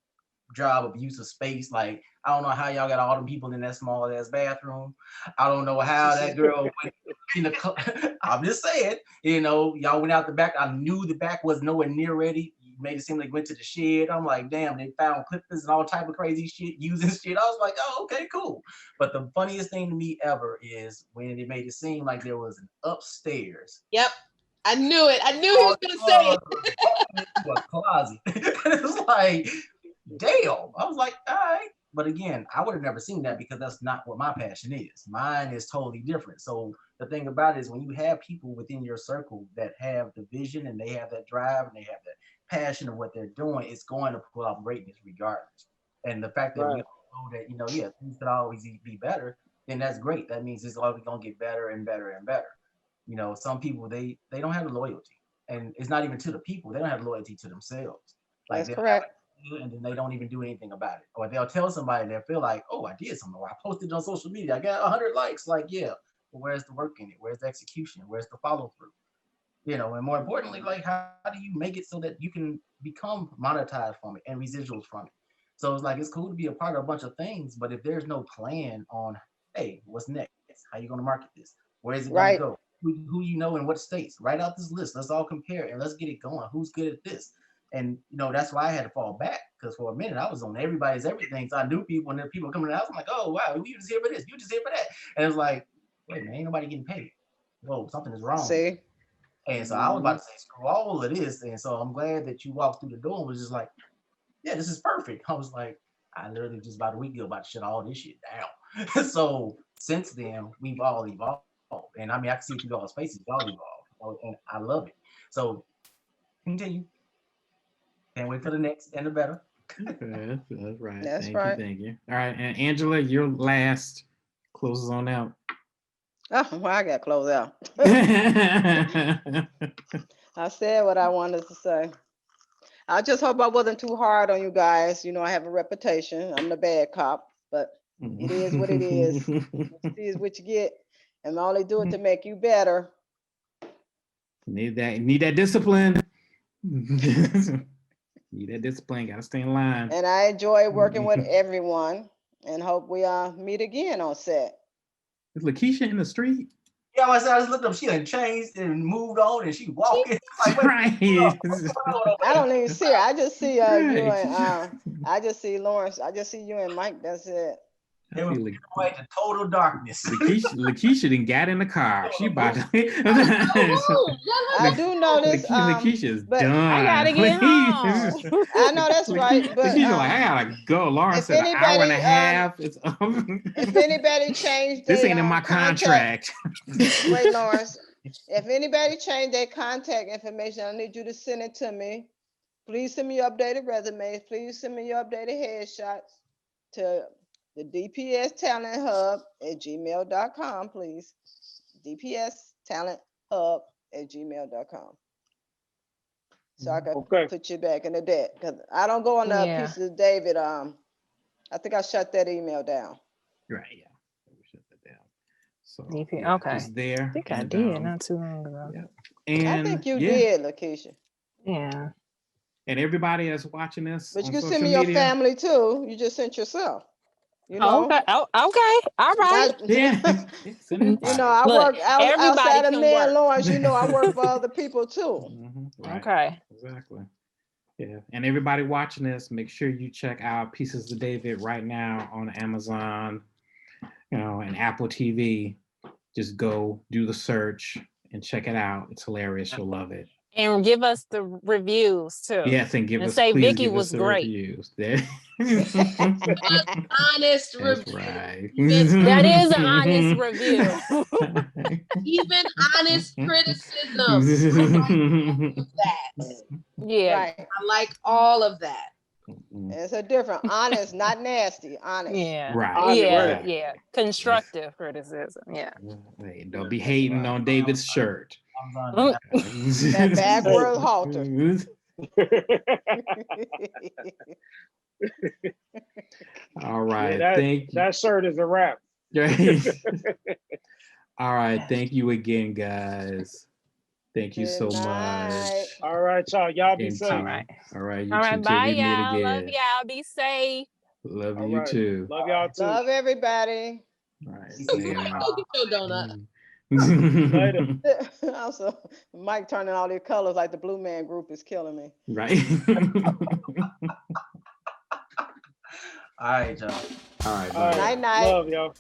job of use of space. Like, I don't know how y'all got all them people in that small ass bathroom. I don't know how that girl went in the I'm just saying, y'all went out the back. I knew the back was nowhere near ready. You made it seem like went to the shed. I'm like, damn, they found clippers and all type of crazy shit using shit. I was like, oh, okay, cool. But the funniest thing to me ever is when it made it seem like there was an upstairs. Yep. I knew it. I knew he was gonna say it. A closet. It was like, damn. I was like, all right. But again, I would have never seen that because that's not what my passion is. Mine is totally different. So the thing about it is when you have people within your circle that have the vision and they have that drive and they have that passion of what they're doing, it's going to pull off greatness regardless. And the fact that we know that, things could always be better, then that's great. That means it's always going to get better and better and better. Some people, they don't have the loyalty. And it's not even to the people. They don't have loyalty to themselves. Like, that's correct. And then they don't even do anything about it. Or they'll tell somebody, they'll feel like, oh, I did something. Or I posted it on social media. I got 100 likes. Like, yeah, but where's the work in it? Where's the execution? Where's the follow through? And more importantly, like, how do you make it so that you can become monetized from it and residuals from it? So it's like, it's cool to be a part of a bunch of things, but if there's no plan on, hey, what's next? How are you going to market this? Where is it going to go? Who in what states? Write out this list. Let's all compare and let's get it going. Who's good at this? And that's why I had to fall back, because for a minute I was on everybody's everything. So I knew people, and then people coming out. I'm like, oh wow, you just here for this, you just here for that. And it's like, wait, man, ain't nobody getting paid. Whoa, something is wrong. See? And so I was about to say, screw all of this. And so I'm glad that you walked through the door and was just like, yeah, this is perfect. I was like, I literally just about a week ago about to shut all this shit down. So since then, we've all evolved. And I mean, I can see it through y'all's faces, y'all evolved. And I love it. So continue. Can't wait for the next and the better. Okay, that's right. That's Thank right. you, thank you. All right, and Angela, your last closes on out. Oh, well, I got to close out. I said what I wanted to say. I just hope I wasn't too hard on you guys. You know, I have a reputation. I'm the bad cop, but it is what it is. What you see is what you get. And I only do it to make you better. Need that discipline. Need that discipline. Gotta stay in line. And I enjoy working with everyone and hope we meet again on set. Is Lakeisha in the street? Yeah, I just looked up. She done changed and moved on, and she walking. Like, wait, Right. I don't even see her. I just see you Right. and I just see Lawrence. I just see you and Mike. That's it. they were away to total darkness. Lakeisha didn't got in the car. She about to. I do know this. Lakeisha's but done. I gotta get home. I know that's right. But Lakeisha like, I gotta go. Lauren if said an hour and a anybody, half. It's if anybody changed this their, ain't in my contact- contract. Wait, Lawrence. If anybody changed their contact information, I need you to send it to me. Please send me your updated resumes. Please send me your updated headshots to the DPS Talent Hub at gmail.com, please. DPS Talent Hub at gmail.com. So I can Okay. put you back in the debt. Because I don't go on the Yeah. pieces of David. I think I shut that email down. Right, yeah. We shut that down. So DP, yeah, okay. it's there. I think I and, did not too long ago. yeah. I And think you yeah, did, Lakeisha. Yeah. and everybody that's watching this, But you on can social send me your media, family too. You just sent yourself. You know? Okay. Oh, okay. All right. Yeah, send You everybody. know, I Look, work everybody outside of can me and work. Lawrence. You know, I work for other people too. Right, Okay. exactly. Yeah, and everybody watching this, make sure you check out Pieces of David right now on Amazon, and Apple TV. Just go do the search and check it out. It's hilarious. You'll love it. And give us the reviews too. Yes, and give And us say please Vicky give was us the great. reviews. There. Honest That's review. right. That is an honest review. Even honest criticism. I like that. Yeah. Right. I like all of that. It's a different, honest, not nasty, honest. Yeah. Right. Yeah. Right. Yeah. Constructive criticism. Yeah. Hey, don't be hating on David's shirt. That backward halter. All right. Yeah, Thank you. that shirt is a wrap. All right. Thank you again, guys. Thank you so Good night. much. All right, y'all be And safe. All right. All right. You All too. right. Till Bye, we meet y'all. Love again. y'all. Be safe. Love All you right. too. Love y'all too. Love everybody. All right. Go get your donut. Later. Also, Mike turning all these colors like the Blue Man Group is killing me. Right. All right, y'all. All right. All right. Bye. Night, night. Love y'all.